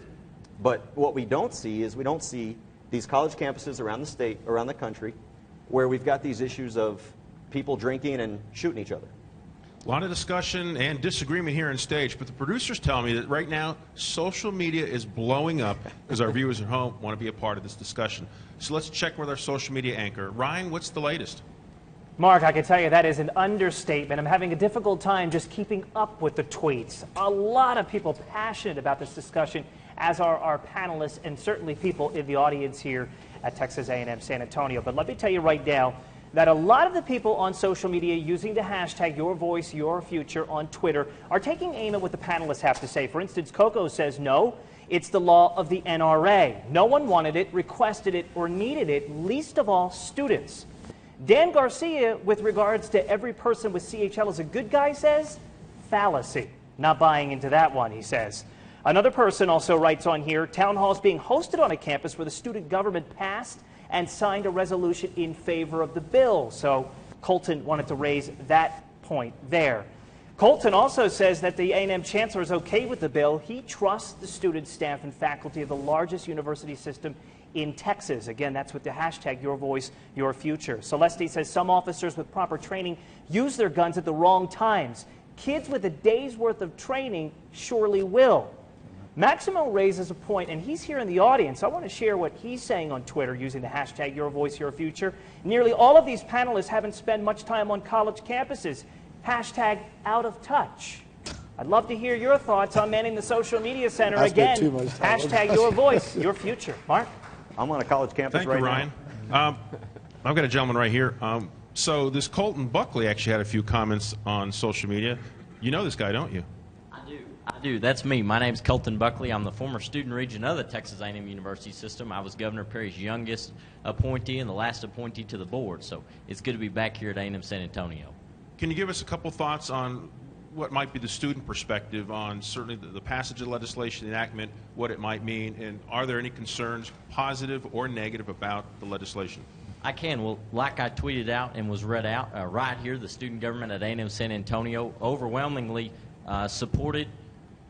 But what we don't see is we don't see these college campuses around the state, around the country, where we've got these issues of people drinking and shooting each other. A lot of discussion and disagreement here on stage, but the producers tell me that right now social media is blowing up because our viewers at home want to be a part of this discussion. So let's check with our social media anchor. Ryan, what's the latest? Mark, I can tell you that is an understatement. I'm having a difficult time just keeping up with the tweets. A lot of people passionate about this discussion, as are our panelists and certainly people in the audience here at Texas A&M San Antonio. But let me tell you right now that a lot of the people on social media using the hashtag #YourVoiceYourFuture on Twitter are taking aim at what the panelists have to say. For instance, Coco says, no, it's the law of the NRA. No one wanted it, requested it, or needed it, least of all students. Dan Garcia, with regards to every person with CHL is a good guy, says, fallacy. Not buying into that one, he says. Another person also writes on here, town halls being hosted on a campus where the student government passed and signed a resolution in favor of the bill. So Colton wanted to raise that point there. Colton also says that the A&M chancellor is okay with the bill. He trusts the students, staff, and faculty of the largest university system in Texas. Again, that's with the hashtag #YourVoiceYourFuture. Celeste says some officers with proper training use their guns at the wrong times. Kids with a day's worth of training surely will. Maximo raises a point, and he's here in the audience. I want to share what he's saying on Twitter using the hashtag #YourVoiceYourFuture. Nearly all of these panelists haven't spent much time on college campuses. Hashtag out of touch. I'd love to hear your thoughts on manning the social media center. Again, hashtag #YourVoiceYourFuture. Mark? I'm on a college campus Thank you, Ryan. I've got a gentleman right here. So this Colton Buckley actually had a few comments on social media. You know this guy, don't you? I do. That's me. My name's Colton Buckley. I'm the former student regent of the Texas A&M University system. I was Governor Perry's youngest appointee and the last appointee to the board. So it's good to be back here at A&M San Antonio. Can you give us a couple thoughts on what might be the student perspective on certainly the passage of legislation, enactment, what it might mean, and are there any concerns, positive or negative, about the legislation? I can. Well, like I tweeted out and was read out, right here, the student government at A&M San Antonio overwhelmingly supported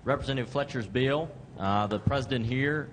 Representative Fletcher's bill. The president here,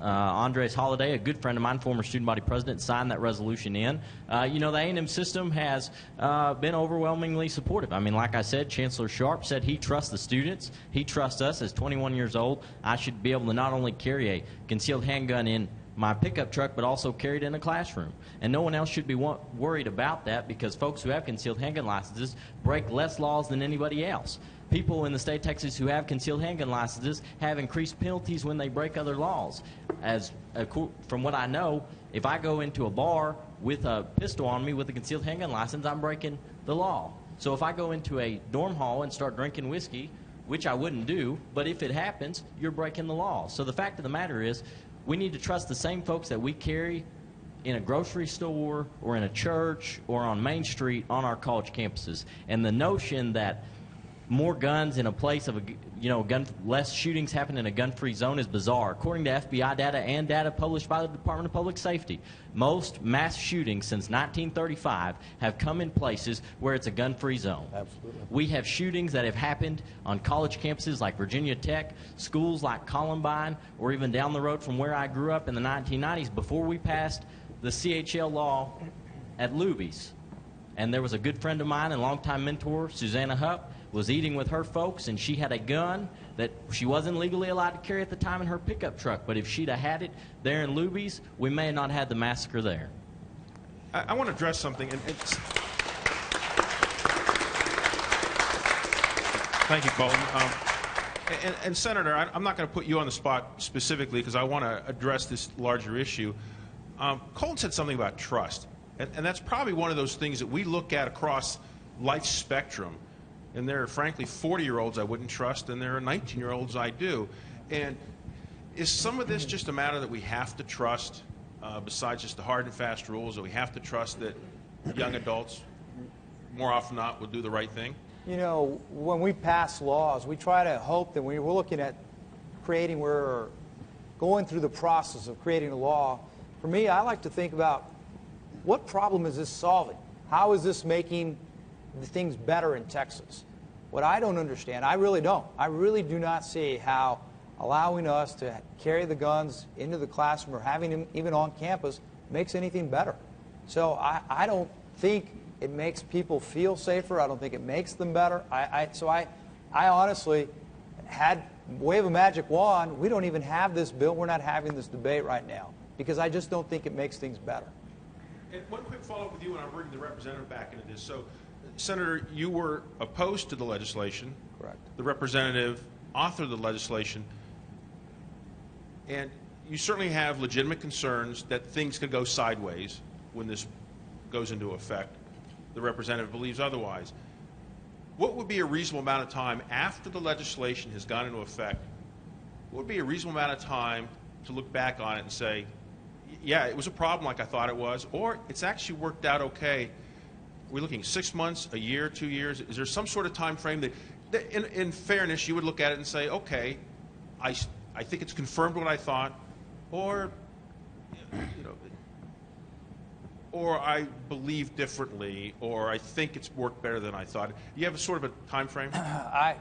Andres Holliday, a good friend of mine, former student body president, signed that resolution in. You know, the A&M system has been overwhelmingly supportive. I mean, like I said, Chancellor Sharp said he trusts the students. He trusts us. As 21 years old, I should be able to not only carry a concealed handgun in my pickup truck, but also carry it in a classroom. And no one else should be worried about that, because folks who have concealed handgun licenses break less laws than anybody else. People in the state of Texas who have concealed handgun licenses have increased penalties when they break other laws. From what I know, if I go into a bar with a pistol on me with a concealed handgun license, I'm breaking the law. So if I go into a dorm hall and start drinking whiskey, which I wouldn't do, but if it happens, you're breaking the law. So the fact of the matter is, we need to trust the same folks that we carry in a grocery store or in a church or on Main Street on our college campuses. And the notion that more guns in a place of less shootings happen in a gun-free zone is bizarre. According to FBI data and data published by the Department of Public Safety, most mass shootings since 1935 have come in places where it's a gun-free zone. Absolutely. We have shootings that have happened on college campuses like Virginia Tech, schools like Columbine, or even down the road from where I grew up in the 1990s before we passed the CHL law at Luby's. And there was a good friend of mine and longtime mentor, Susanna Hupp, was eating with her folks, and she had a gun that she wasn't legally allowed to carry at the time in her pickup truck. But if she'd have had it there in Luby's, we may have not had the massacre there. I want to address something. Thank you, Colton. And Senator, I'm not going to put you on the spot specifically because I want to address this larger issue. Colton said something about trust, and that's probably one of those things that we look at across life's spectrum. And there are, frankly, 40-year-olds I wouldn't trust, and there are 19-year-olds I do. And is some of this just a matter that we have to trust besides just the hard and fast rules, that we have to trust that young adults, more often than not, will do the right thing? You know, when we pass laws, we try to hope that when we're looking at we're going through the process of creating a law. For me, I like to think about what problem is this solving? How is this making the things better in Texas? What I don't understand, I really don't. I really do not see how allowing us to carry the guns into the classroom or having them even on campus makes anything better. So I don't think it makes people feel safer. I don't think it makes them better. So I honestly had wave a magic wand. We don't even have this bill. We're not having this debate right now because I just don't think it makes things better. And one quick follow-up with you, and I'll bring the representative back into this. So, Senator, you were opposed to the legislation. Correct. The representative authored the legislation. And you certainly have legitimate concerns that things could go sideways when this goes into effect. The representative believes otherwise. What would be a reasonable amount of time after the legislation has gone into effect? What would be a reasonable amount of time to look back on it and say, yeah, it was a problem like I thought it was, or it's actually worked out okay? We're looking 6 months, a year, 2 years. Is there some sort of time frame that in fairness, you would look at it and say, okay, I think it's confirmed what I thought, or, you know, or I believe differently, or I think it's worked better than I thought. You have a sort of a time frame?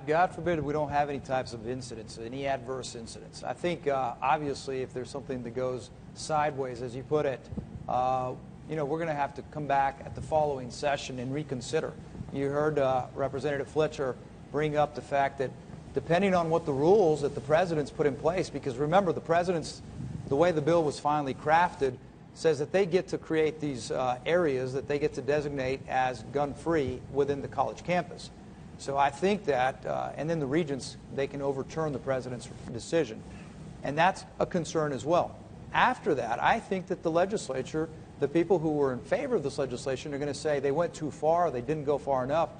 God forbid we don't have any types of incidents, any adverse incidents. I think obviously if there's something that goes sideways, as you put it, you know, we're going to have to come back at the following session and reconsider. You heard Representative Fletcher bring up the fact that depending on what the rules that the president's put in place, because remember, the way the bill was finally crafted says that they get to create these areas that they get to designate as gun-free within the college campus. So I think that, and then the regents, they can overturn the president's decision. And that's a concern as well. After that, I think that the legislature, the people who were in favor of this legislation are going to say they went too far, they didn't go far enough.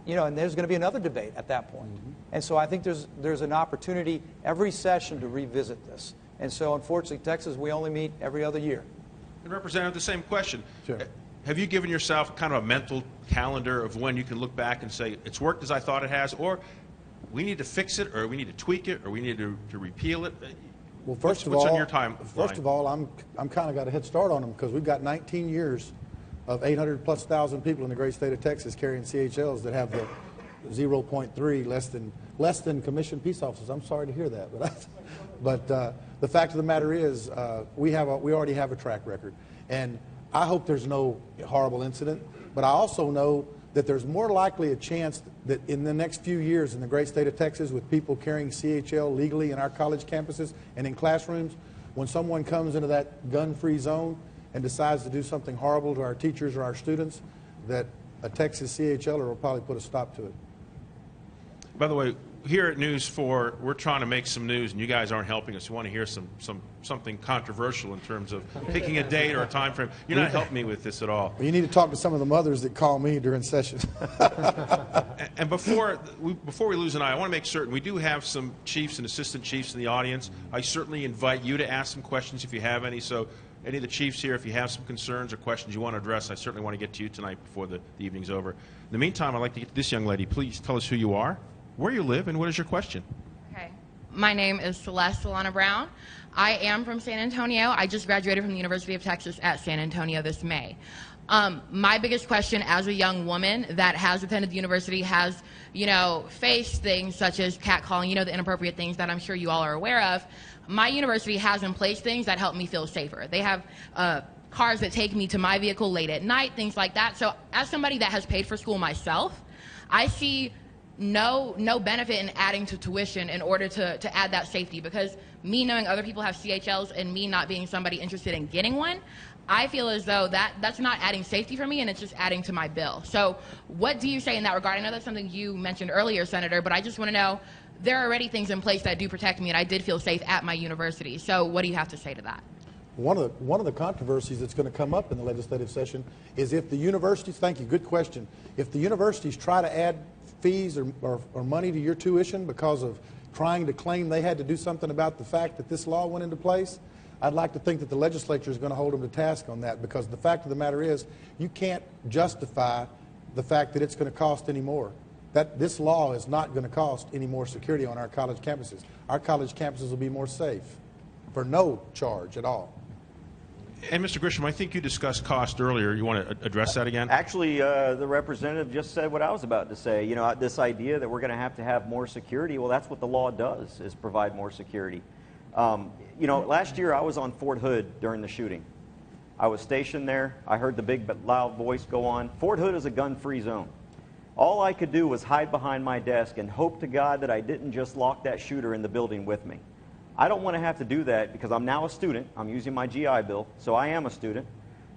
You know, and there's going to be another debate at that point. And so I think there's an opportunity every session to revisit this. And so, unfortunately, Texas, we only meet every other year. And Representative, the same question. Sure. Have you given yourself kind of a mental calendar of when you can look back and say, it's worked as I thought it has, or we need to fix it, or we need to tweak it, or we need to repeal it? Well, what's on your timeline? First of all, I'm kind of got a head start on them because we've got 19 years of 800,000+ people in the great state of Texas carrying CHLs that have the 0.3 less than commissioned peace officers. I'm sorry to hear that, but the fact of the matter is we already have a track record, and I hope there's no horrible incident. But I also know that there's more likely a chance that in the next few years in the great state of Texas, with people carrying CHL legally in our college campuses and in classrooms, when someone comes into that gun-free zone and decides to do something horrible to our teachers or our students, that a Texas CHLer will probably put a stop to it. By the way, here at News 4, we're trying to make some news, and you guys aren't helping us. You want to hear something controversial in terms of picking a date or a time frame. You're not helping me with this at all. Well, you need to talk to some of the mothers that call me during session. And before we lose an eye, I want to make certain we do have some chiefs and assistant chiefs in the audience. I certainly invite you to ask some questions if you have any. So any of the chiefs here, if you have some concerns or questions you want to address, I certainly want to get to you tonight before the evening's over. In the meantime, I'd like to get to this young lady. Please tell us who you are, where you live, and what is your question? Okay. My name is Celeste Solana Brown. I am from San Antonio. I just graduated from the University of Texas at San Antonio this May. My biggest question as a young woman that has attended the university has, faced things such as catcalling, the inappropriate things that I'm sure you all are aware of. My university has in place things that help me feel safer. They have cars that take me to my vehicle late at night, things like that. So as somebody that has paid for school myself, I see no benefit in adding to tuition in order to add that safety, because me knowing other people have CHLs and me not being somebody interested in getting one, I feel as though that's not adding safety for me, and it's just adding to my bill. So what do you say in that regard? I know that's something you mentioned earlier, Senator, but I just want to know, there are already things in place that do protect me, and I did feel safe at my university. So what do you have to say to that? One of the controversies that's going to come up in the legislative session is if the universities, thank you, good question, if the universities try to add fees or money to your tuition because of trying to claim they had to do something about the fact that this law went into place, I'd like to think that the legislature is going to hold them to task on that, because the fact of the matter is you can't justify the fact that it's going to cost any more. That this law is not going to cost any more security on our college campuses. Our college campuses will be more safe for no charge at all. And Mr. Grisham, I think you discussed cost earlier. You want to address that again? Actually, the representative just said what I was about to say. You know, this idea that we're going to have more security, well, that's what the law does, is provide more security. You know, last year I was on Fort Hood during the shooting. I was stationed there. I heard the big but loud voice go on. Fort Hood is a gun-free zone. All I could do was hide behind my desk and hope to God that I didn't just lock that shooter in the building with me. I don't want to have to do that because I'm now a student. I'm using my GI Bill, so I am a student.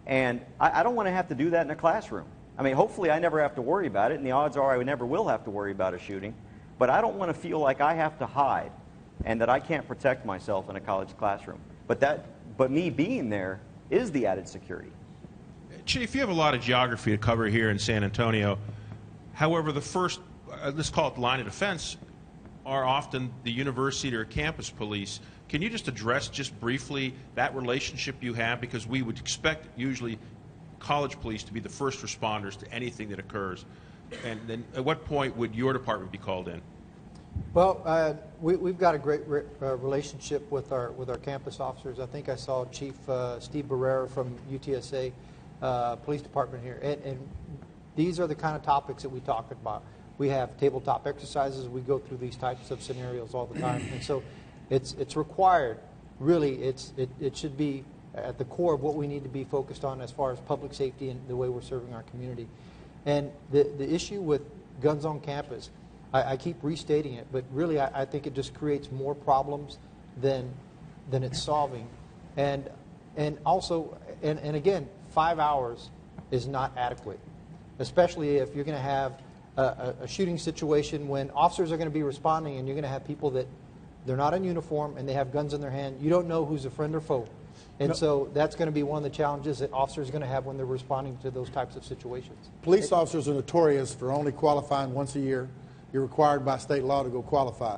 And I don't want to have to do that in a classroom. I mean, hopefully I never have to worry about it, and the odds are I never will have to worry about a shooting. But I don't want to feel like I have to hide and that I can't protect myself in a college classroom. But me being there is the added security. Chief, you have a lot of geography to cover here in San Antonio. However, the first, let's call it the line of defense, are often the university or campus police. Can you just address just briefly that relationship you have? Because we would expect usually college police to be the first responders to anything that occurs. And then at what point would your department be called in? Well, we've got a great relationship with our campus officers. I think I saw Chief Steve Barrera from UTSA Police Department here. And these are the kind of topics that we talk about. We have tabletop exercises. We go through these types of scenarios all the time. And so it's required. Really, it should be at the core of what we need to be focused on as far as public safety and the way we're serving our community. And the issue with guns on campus, I keep restating it, but really I think it just creates more problems than it's solving. And also, and again, 5 hours is not adequate, especially if you're going to have a shooting situation when officers are going to be responding and you're going to have people that they're not in uniform and they have guns in their hand. You don't know who's a friend or foe. And so that's going to be one of the challenges that officers are going to have when they're responding to those types of situations. Police officers are notorious for only qualifying once a year. You're required by state law to go qualify.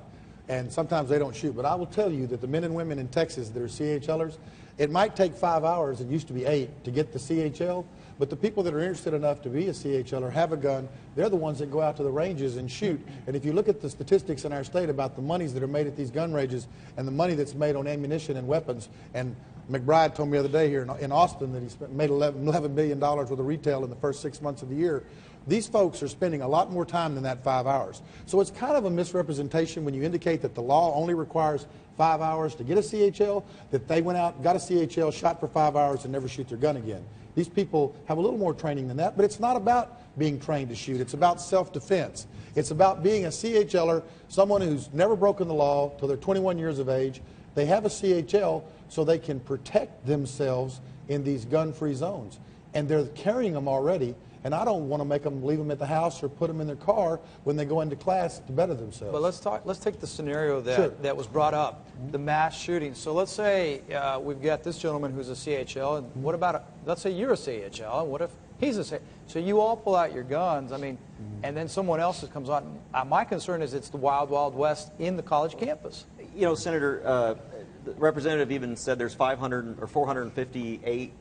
And sometimes they don't shoot. But I will tell you that the men and women in Texas that are CHLers, it might take 5 hours, it used to be 8, to get the CHL. But the people that are interested enough to be a CHL or have a gun, they're the ones that go out to the ranges and shoot. And if you look at the statistics in our state about the monies that are made at these gun ranges and the money that's made on ammunition and weapons, and McBride told me the other day here in Austin that he made $11 billion worth of retail in the first 6 months of the year. These folks are spending a lot more time than that 5 hours. So it's kind of a misrepresentation when you indicate that the law only requires 5 hours to get a CHL, that they went out, got a CHL, shot for 5 hours, and never shoot their gun again. These people have a little more training than that, but it's not about being trained to shoot. It's about self-defense. It's about being a CHLer, someone who's never broken the law till they're 21 years of age. They have a CHL so they can protect themselves in these gun-free zones. And they're carrying them already, and I don't want to make them leave them at the house or put them in their car when they go into class to better themselves. But let's take the scenario that was brought up, the mass shooting. So let's say we've got this gentleman who's a CHL, and what about, let's say you're a CHL, and what if he's a CHL? So you all pull out your guns, I mean, and then someone else comes on. My concern is it's the wild, wild west in the college campus. You know, Senator, the representative even said there's 500 or 458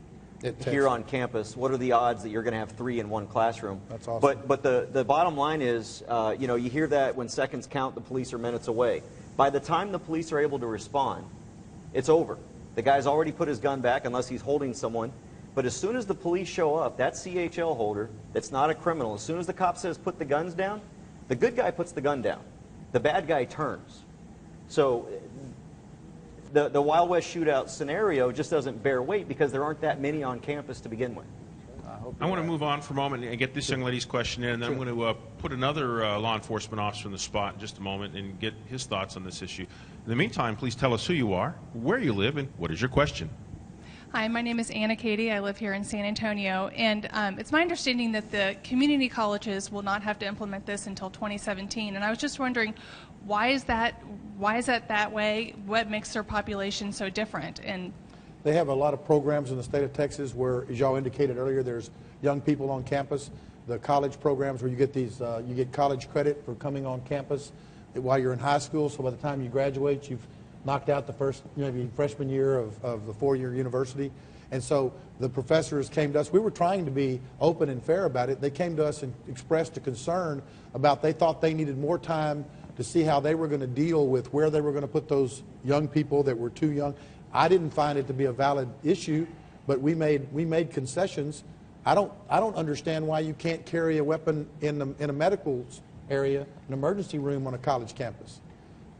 here on campus. What are the odds that you're going to have 3 in one classroom? That's awesome. But the bottom line is, you know, you hear that when seconds count, the police are minutes away. By the time the police are able to respond, it's over. The guy's already put his gun back unless he's holding someone. But as soon as the police show up, that CHL holder that's not a criminal, as soon as the cop says put the guns down, the good guy puts the gun down. The bad guy turns. So the Wild West shootout scenario just doesn't bear weight because there aren't that many on campus to begin with. I want to move on for a moment and get this young lady's question in, and then I'm going to put another law enforcement officer on the spot in just a moment and get his thoughts on this issue. In the meantime, please tell us who you are, where you live, and what is your question. Hi, my name is Anna Katie. I live here in San Antonio, and it's my understanding that the community colleges will not have to implement this until 2017. And I was just wondering, why is that that way? What makes their population so different? And they have a lot of programs in the state of Texas where, as y'all indicated earlier, there's young people on campus. The college programs where you get these, you get college credit for coming on campus while you're in high school. So by the time you graduate, you've knocked out the first maybe freshman year of the 4-year university. And so the professors came to us. We were trying to be open and fair about it. They came to us and expressed a concern about they thought they needed more time to see how they were going to deal with where they were going to put those young people that were too young. I didn't find it to be a valid issue, but we made concessions. I don't understand why you can't carry a weapon in a medical area, an emergency room on a college campus.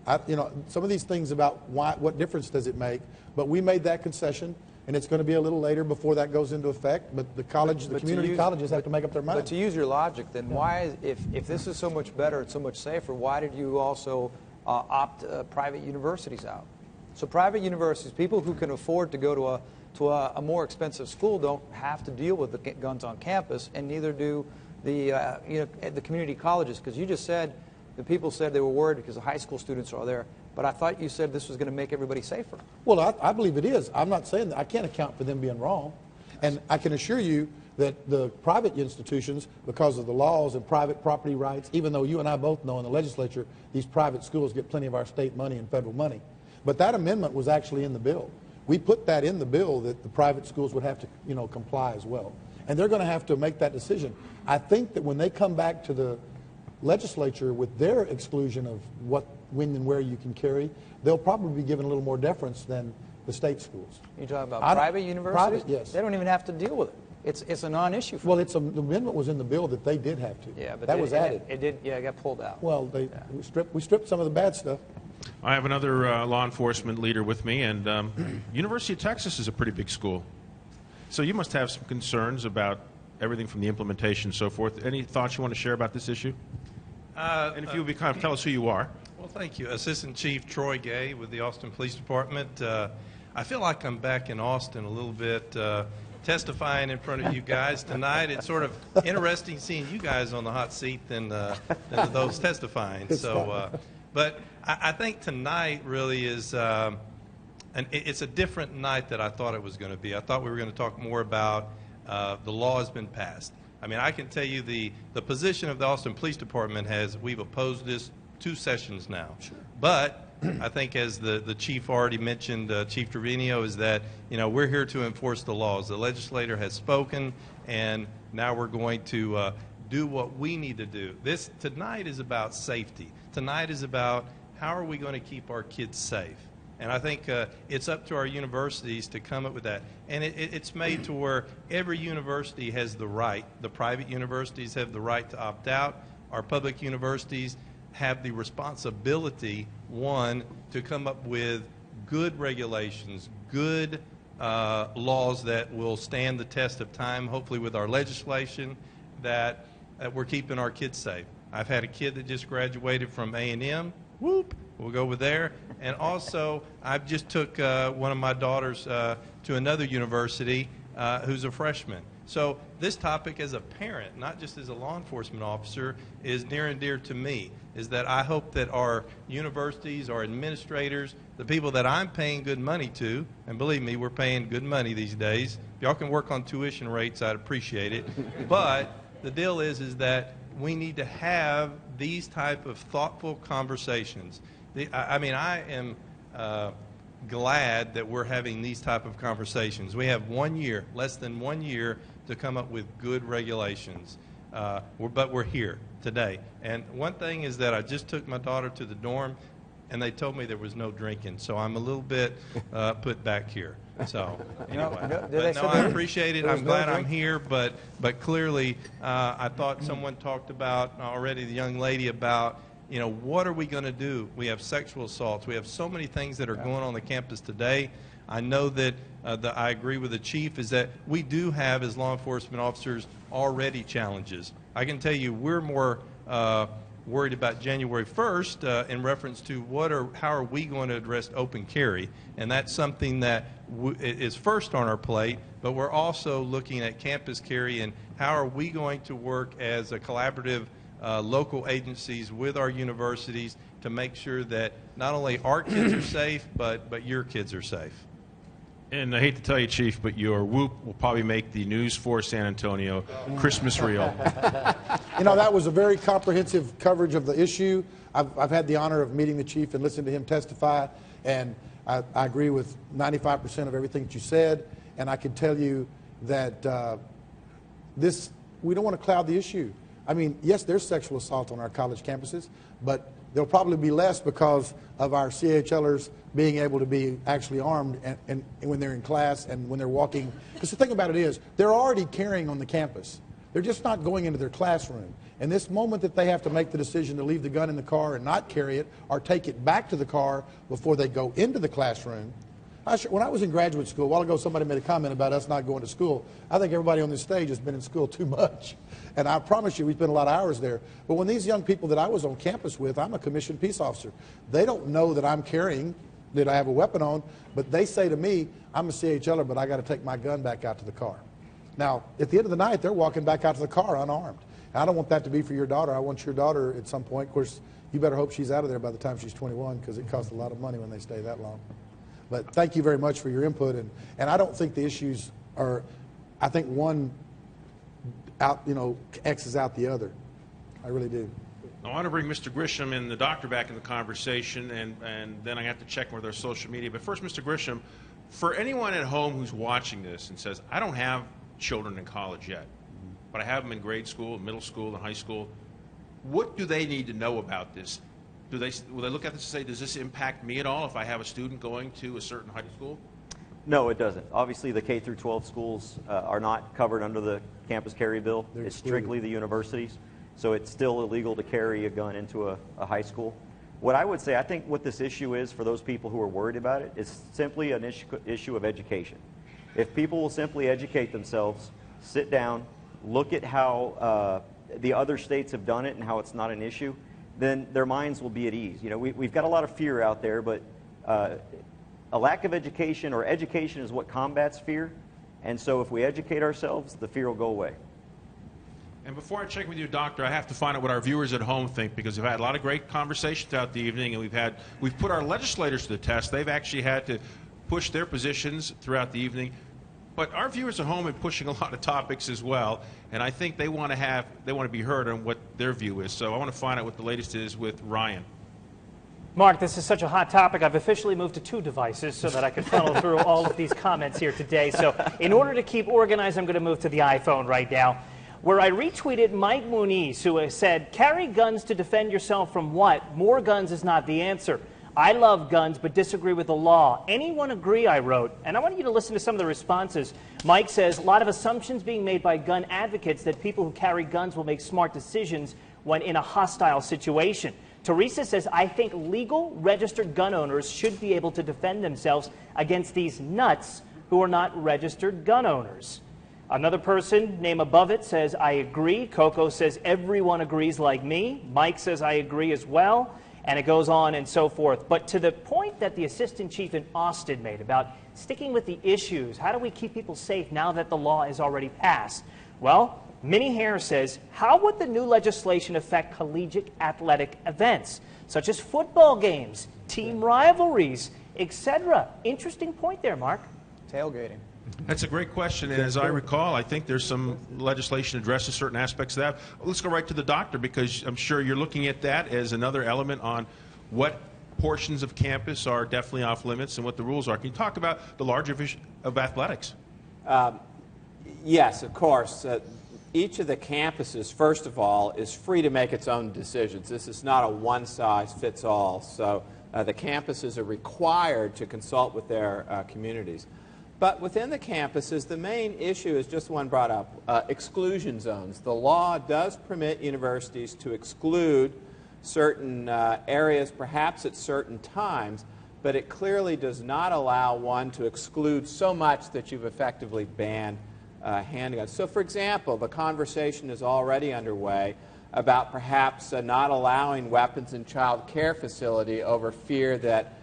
Some of these things about what difference does it make, but we made that concession, and it's going to be a little later before that goes into effect, but the community colleges have to make up their mind. But to use your logic, then why, if this is so much better and so much safer, why did you also opt private universities out? So private universities, people who can afford to go to a more expensive school don't have to deal with the guns on campus, and neither do the community colleges, because you just said the people said they were worried because the high school students are there. But I thought you said this was going to make everybody safer. Well, I believe it is. I'm not saying that. I can't account for them being wrong. And I can assure you that the private institutions, because of the laws and private property rights, even though you and I both know in the legislature these private schools get plenty of our state money and federal money. But that amendment was actually in the bill. We put that in the bill that the private schools would have to, comply as well. And they're going to have to make that decision. I think that when they come back to the legislature with their exclusion of when and where you can carry, they'll probably be given a little more deference than the state schools. You're talking about private universities? Private, yes. They don't even have to deal with it. It's a non-issue. Well, the amendment was in the bill that they did have to. Yeah, but that was added. It got pulled out. Well, we stripped some of the bad stuff. I have another law enforcement leader with me, and University of Texas is a pretty big school. So you must have some concerns about everything from the implementation and so forth. Any thoughts you want to share about this issue? And if you would be kind of tell us who you are. Well, thank you. Assistant Chief Troy Gay with the Austin Police Department. I feel like I'm back in Austin a little bit, testifying in front of you guys tonight. It's sort of interesting seeing you guys on the hot seat than those testifying. But I think tonight really is, it's a different night than I thought it was going to be. I thought we were going to talk more about the law has been passed. I mean, I can tell you the position of the Austin Police Department we've opposed this 2 sessions now. Sure. But I think as the chief already mentioned, Chief Trevino, is that, we're here to enforce the laws. The legislator has spoken, and now we're going to do what we need to do. This tonight is about safety. Tonight is about how are we going to keep our kids safe. And I think it's up to our universities to come up with that. And it's made to where every university has the right. The private universities have the right to opt out. Our public universities have the responsibility, one, to come up with good regulations, good laws that will stand the test of time, hopefully with our legislation, that we're keeping our kids safe. I've had a kid that just graduated from A&M. Whoop. We'll go over there. And also, I've just took one of my daughters to another university who's a freshman. So this topic as a parent, not just as a law enforcement officer, is near and dear to me, is that I hope that our universities, our administrators, the people that I'm paying good money to, and believe me, we're paying good money these days. If y'all can work on tuition rates, I'd appreciate it. But the deal is that we need to have these type of thoughtful conversations. I am glad that we're having these type of conversations. We have 1 year, less than 1 year, to come up with good regulations. But we're here today. And one thing is that I just took my daughter to the dorm, and they told me there was no drinking. So I'm a little bit put back here. So anyway, I appreciate it. I'm glad I'm here. But clearly, I thought someone talked about already, the young lady, about, what are we going to do? We have sexual assaults. We have so many things that are going on the campus today. I know that I agree with the chief is that we do have, as law enforcement officers, already challenges. I can tell you we're more worried about January 1st in reference to how are we going to address open carry, and that's something that is first on our plate, but we're also looking at campus carry and how are we going to work as a collaborative local agencies with our universities to make sure that not only our kids are safe, but your kids are safe. And I hate to tell you, Chief, but your whoop will probably make the News for San Antonio Christmas reel. That was a very comprehensive coverage of the issue. I've had the honor of meeting the chief and listening to him testify. And I agree with 95% of everything that you said, and I can tell you that we don't want to cloud the issue. I mean, yes, there's sexual assault on our college campuses, but there'll probably be less because of our CHLers being able to be actually armed and when they're in class and when they're walking. Because the thing about it is, they're already carrying on the campus. They're just not going into their classroom. And this moment that they have to make the decision to leave the gun in the car and not carry it or take it back to the car before they go into the classroom. When I was in graduate school, a while ago somebody made a comment about us not going to school. I think everybody on this stage has been in school too much. And I promise you, we spent a lot of hours there. But when these young people that I was on campus with, I'm a commissioned peace officer. They don't know that I'm carrying, that I have a weapon on, but they say to me, I'm a CHLer, but I got to take my gun back out to the car. Now, at the end of the night, they're walking back out to the car unarmed. I don't want that to be for your daughter. I want your daughter at some point. Of course, you better hope she's out of there by the time she's 21 because it costs a lot of money when they stay that long. But thank you very much for your input. And I don't think the issues are, I think one out, X's out the other. I really do. I want to bring Mr. Grisham and the doctor back in the conversation, and then I have to check with our social media. But first, Mr. Grisham, for anyone at home who's watching this and says, I don't have children in college yet, but I have them in grade school, middle school, and high school, what do they need to know about this? Will they look at this and say, does this impact me at all if I have a student going to a certain high school? No, it doesn't. Obviously, the K through 12 schools are not covered under the campus carry bill. It's strictly the universities. So it's still illegal to carry a gun into a high school. What I would say, I think what this issue is for those people who are worried about it is simply an issue of education. If people will simply educate themselves, sit down, look at how the other states have done it and how it's not an issue, then their minds will be at ease. We've got a lot of fear out there, but a lack of education, or education is what combats fear. And so if we educate ourselves, the fear will go away. And before I check with you, Doctor, I have to find out what our viewers at home think, because we've had a lot of great conversations throughout the evening, and we've put our legislators to the test. They've actually had to push their positions throughout the evening. But our viewers at home are pushing a lot of topics as well, and I think they want to be heard on what their view is. So I want to find out what the latest is with Ryan. Mark, this is such a hot topic. I've officially moved to 2 devices so that I can funnel through all of these comments here today. So in order to keep organized, I'm going to move to the iPhone right now, where I retweeted Mike Muniz, who has said, carry guns to defend yourself from what? More guns is not the answer. I love guns, but disagree with the law. Anyone agree, I wrote. And I want you to listen to some of the responses. Mike says, a lot of assumptions being made by gun advocates that people who carry guns will make smart decisions when in a hostile situation. Teresa says, I think legal registered gun owners should be able to defend themselves against these nuts who are not registered gun owners. Another person, name above it, says, I agree. Coco says, everyone agrees like me. Mike says, I agree as well. And it goes on and so forth. But to the point that the assistant chief in Austin made about sticking with the issues, how do we keep people safe now that the law is already passed? Well, Minnie Hare says, how would the new legislation affect collegiate athletic events, such as football games, team rivalries, etc.? Interesting point there, Mark. Tailgating. That's a great question, and as I recall, I think there's some legislation addresses certain aspects of that. Let's go right to the doctor, because I'm sure you're looking at that as another element on what portions of campus are definitely off limits and what the rules are. Can you talk about the larger vision of athletics? Yes, of course. Each of the campuses, first of all, is free to make its own decisions. This is not a one-size-fits-all. So the campuses are required to consult with their communities. But within the campuses, the main issue is just one brought up, exclusion zones. The law does permit universities to exclude certain areas, perhaps at certain times, but it clearly does not allow one to exclude so much that you've effectively banned handguns. So, for example, the conversation is already underway about perhaps not allowing weapons in child care facility over fear that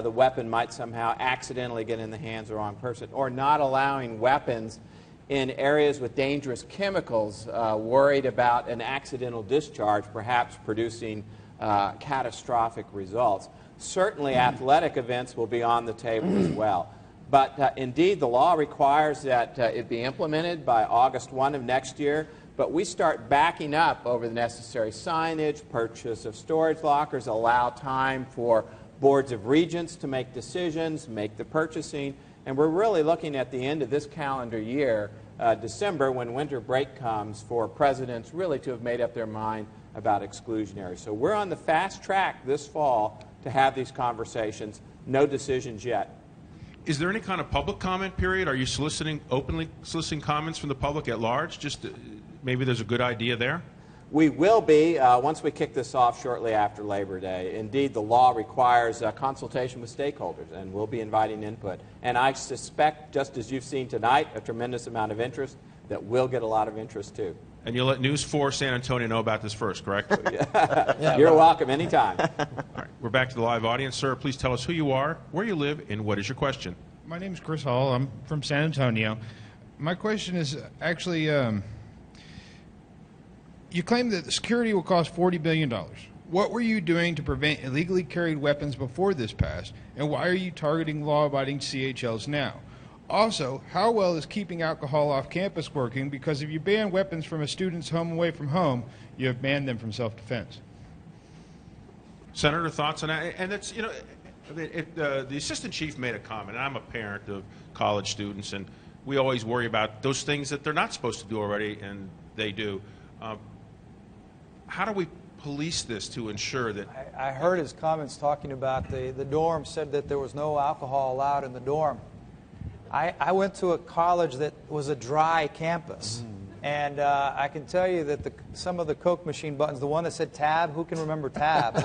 the weapon might somehow accidentally get in the hands of the wrong person, or not allowing weapons in areas with dangerous chemicals, worried about an accidental discharge, perhaps producing catastrophic results. Certainly athletic events will be on the table as well. But indeed, the law requires that it be implemented by August 1 of next year, but we start backing up over the necessary signage, purchase of storage lockers, allow time for boards of regents to make decisions, make the purchasing, and we're really looking at the end of this calendar year, December, when winter break comes, for presidents really to have made up their mind about exclusionary. So we're on the fast track this fall to have these conversations. No decisions yet. Is there any kind of public comment period? Are you openly soliciting comments from the public at large? Just maybe there's a good idea there? We will be once we kick this off shortly after Labor Day. Indeed, the law requires consultation with stakeholders, and we'll be inviting input. And I suspect, just as you've seen tonight, a tremendous amount of interest, that we'll get a lot of interest too. And you'll let News 4 San Antonio know about this first, correct? You're welcome anytime. All right, we're back to the live audience. Sir, please tell us who you are, where you live, and what is your question? My name is Chris Hall. I'm from San Antonio. My question is actually, you claim that the security will cost $40 billion. What were you doing to prevent illegally carried weapons before this passed, and why are you targeting law-abiding CHLs now? Also, how well is keeping alcohol off campus working? Because if you ban weapons from a student's home away from home, you have banned them from self-defense. Senator, thoughts on that? And it's, you know, the assistant chief made a comment, and I'm a parent of college students, and we always worry about those things that they're not supposed to do already, and they do. How do we police this to ensure that... I heard his comments talking about the dorm, said that there was no alcohol allowed in the dorm. I went to a college that was a dry campus, and I can tell you that some of the Coke machine buttons, the one that said Tab, who can remember Tab?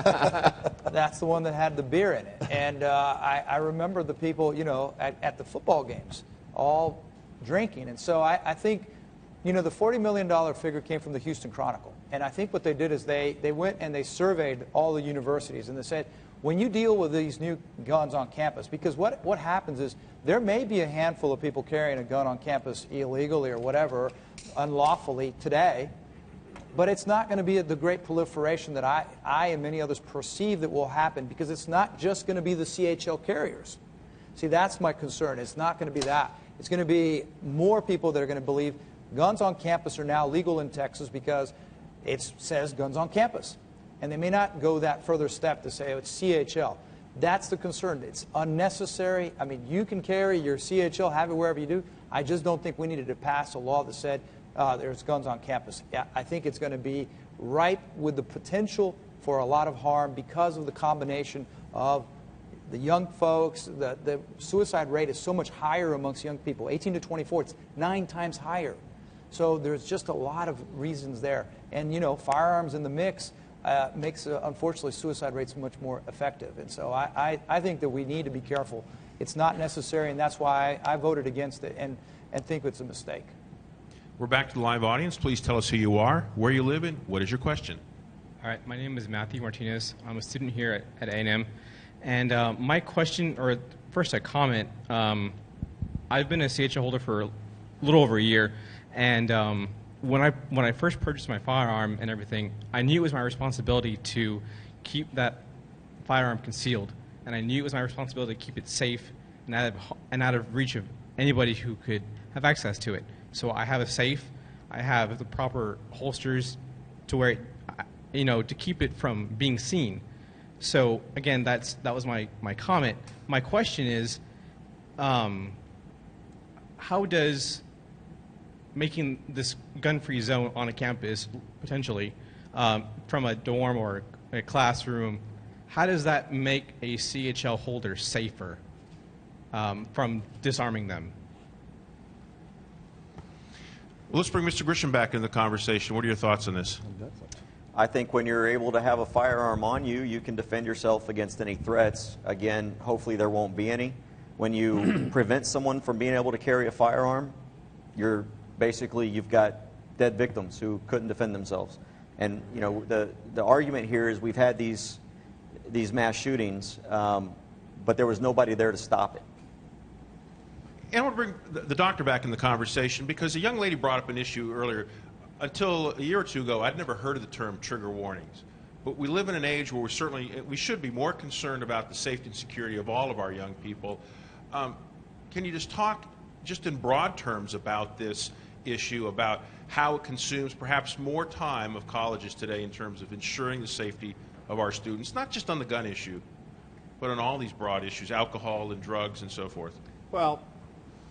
That's the one that had the beer in it. And I remember the people, you know, at the football games, all drinking. And so I think, you know, the $40 million figure came from the Houston Chronicle. And I think what they did is they went and they surveyed all the universities, and they said, when you deal with these new guns on campus, because what happens is there may be a handful of people carrying a gun on campus illegally or whatever, unlawfully today, but it's not going to be the great proliferation that I and many others perceive that will happen, because it's not just going to be the CHL carriers. See, that's my concern. It's not going to be that. It's going to be more people that are going to believe guns on campus are now legal in Texas because it says guns on campus. And they may not go that further step to say, oh, it's CHL. That's the concern. It's unnecessary. I mean, you can carry your CHL, have it wherever you do. I just don't think we needed to pass a law that said there's guns on campus. Yeah, I think it's going to be ripe with the potential for a lot of harm because of the combination of the young folks. The suicide rate is so much higher amongst young people. 18 to 24, it's 9 times higher. So there's just a lot of reasons there. And, you know, firearms in the mix makes, unfortunately, suicide rates much more effective. And so I think that we need to be careful. It's not necessary, and that's why I voted against it and think it's a mistake. We're back to the live audience. Please tell us who you are, where you live, and what is your question? All right, my name is Matthew Martinez. I'm a student here at A&M. And my question, or first a comment, I've been a CHL holder for a little over a year. And when I first purchased my firearm and everything, I knew it was my responsibility to keep that firearm concealed, and I knew it was my responsibility to keep it safe and out of reach of anybody who could have access to it. So I have a safe, I have the proper holsters to where it, you know, to keep it from being seen. So again, that was my comment. My question is, how does making this gun-free zone on a campus, potentially, from a dorm or a classroom, how does that make a CHL holder safer from disarming them? Well, let's bring Mr. Grisham back in the conversation. What are your thoughts on this? I think when you're able to have a firearm on you, you can defend yourself against any threats. Again, hopefully there won't be any. When you prevent someone from being able to carry a firearm, you've got dead victims who couldn't defend themselves. And you know, the argument here is we've had these mass shootings, but there was nobody there to stop it. And I want to bring the doctor back in the conversation, because a young lady brought up an issue earlier. Until a year or two ago, I'd never heard of the term trigger warnings. But we live in an age where we should be more concerned about the safety and security of all of our young people. Can you just talk just in broad terms about this issue, about how it consumes perhaps more time of colleges today in terms of ensuring the safety of our students, not just on the gun issue? but on all these broad issues, alcohol and drugs and so forth? Well,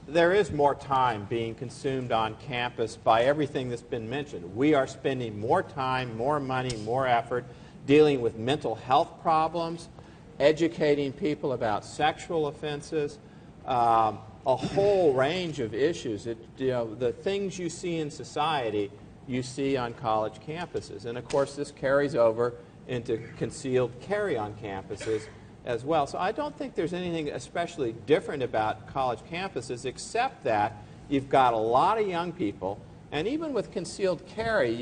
there is more time being consumed on campus by everything that's been mentioned. We are spending more time, more money, more effort dealing with mental health problems, educating people about sexual offenses, a whole range of issues. The things you see in society, you see on college campuses. And of course, this carries over into concealed carry on campuses as well. So I don't think there's anything especially different about college campuses, except that you've got a lot of young people, and even with concealed carry,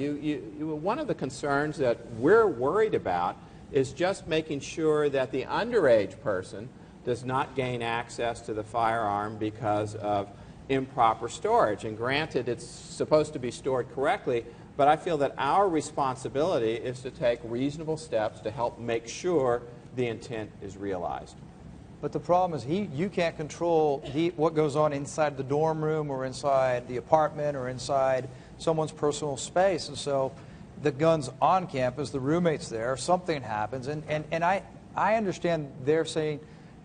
one of the concerns that we're worried about is just making sure that the underage person does not gain access to the firearm because of improper storage. And granted, it's supposed to be stored correctly, but I feel that our responsibility is to take reasonable steps to help make sure the intent is realized. But the problem is you can't control what goes on inside the dorm room or inside the apartment or inside someone's personal space. And so the gun's on campus, the roommate's there, something happens. And I understand they're saying,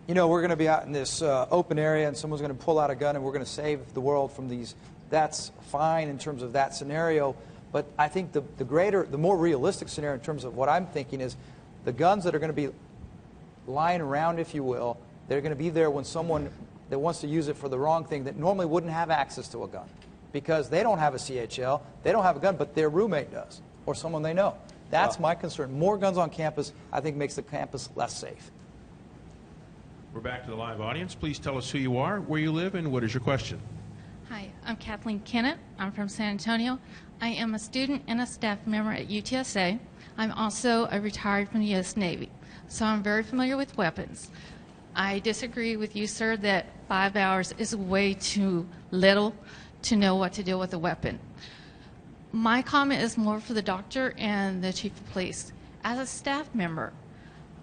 you know, we're going to be out in this open area and someone's going to pull out a gun and we're going to save the world from these. That's fine in terms of that scenario. But I think the more realistic scenario in terms of what I'm thinking is the guns that are going to be lying around, if you will, they're going to be there when someone that wants to use it for the wrong thing that normally wouldn't have access to a gun because they don't have a CHL, they don't have a gun, but their roommate does or someone they know. That's my concern. More guns on campus, I think, makes the campus less safe. We're back to the live audience. Please tell us who you are, where you live, and what is your question? Hi, I'm Kathleen Kennett. I'm from San Antonio. I am a student and a staff member at UTSA. I'm also a retired from the U.S. Navy, so I'm very familiar with weapons. I disagree with you, sir, that 5 hours is way too little to know what to do with a weapon. My comment is more for the doctor and the chief of police. As a staff member,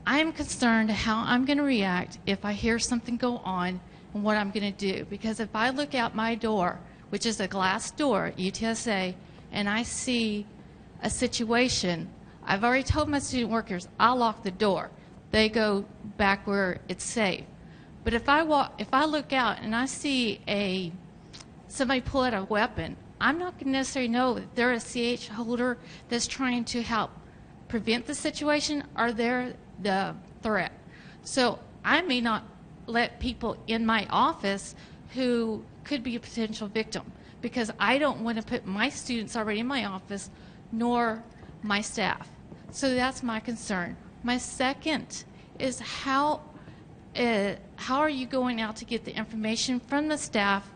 I am concerned how I'm going to react if I hear something go on and what I'm going to do. Because if I look out my door, which is a glass door at UTSA, and I see a situation, I've already told my student workers, I'll lock the door. They go back where it's safe. But if I look out and I see somebody pull out a weapon, I'm not going to necessarily know that they're a CH holder that's trying to help prevent the situation or they're the threat. So I may not let people in my office who could be a potential victim because I don't want to put my students already in my office nor my staff. So that's my concern. My second is how are you going out to get the information from the staff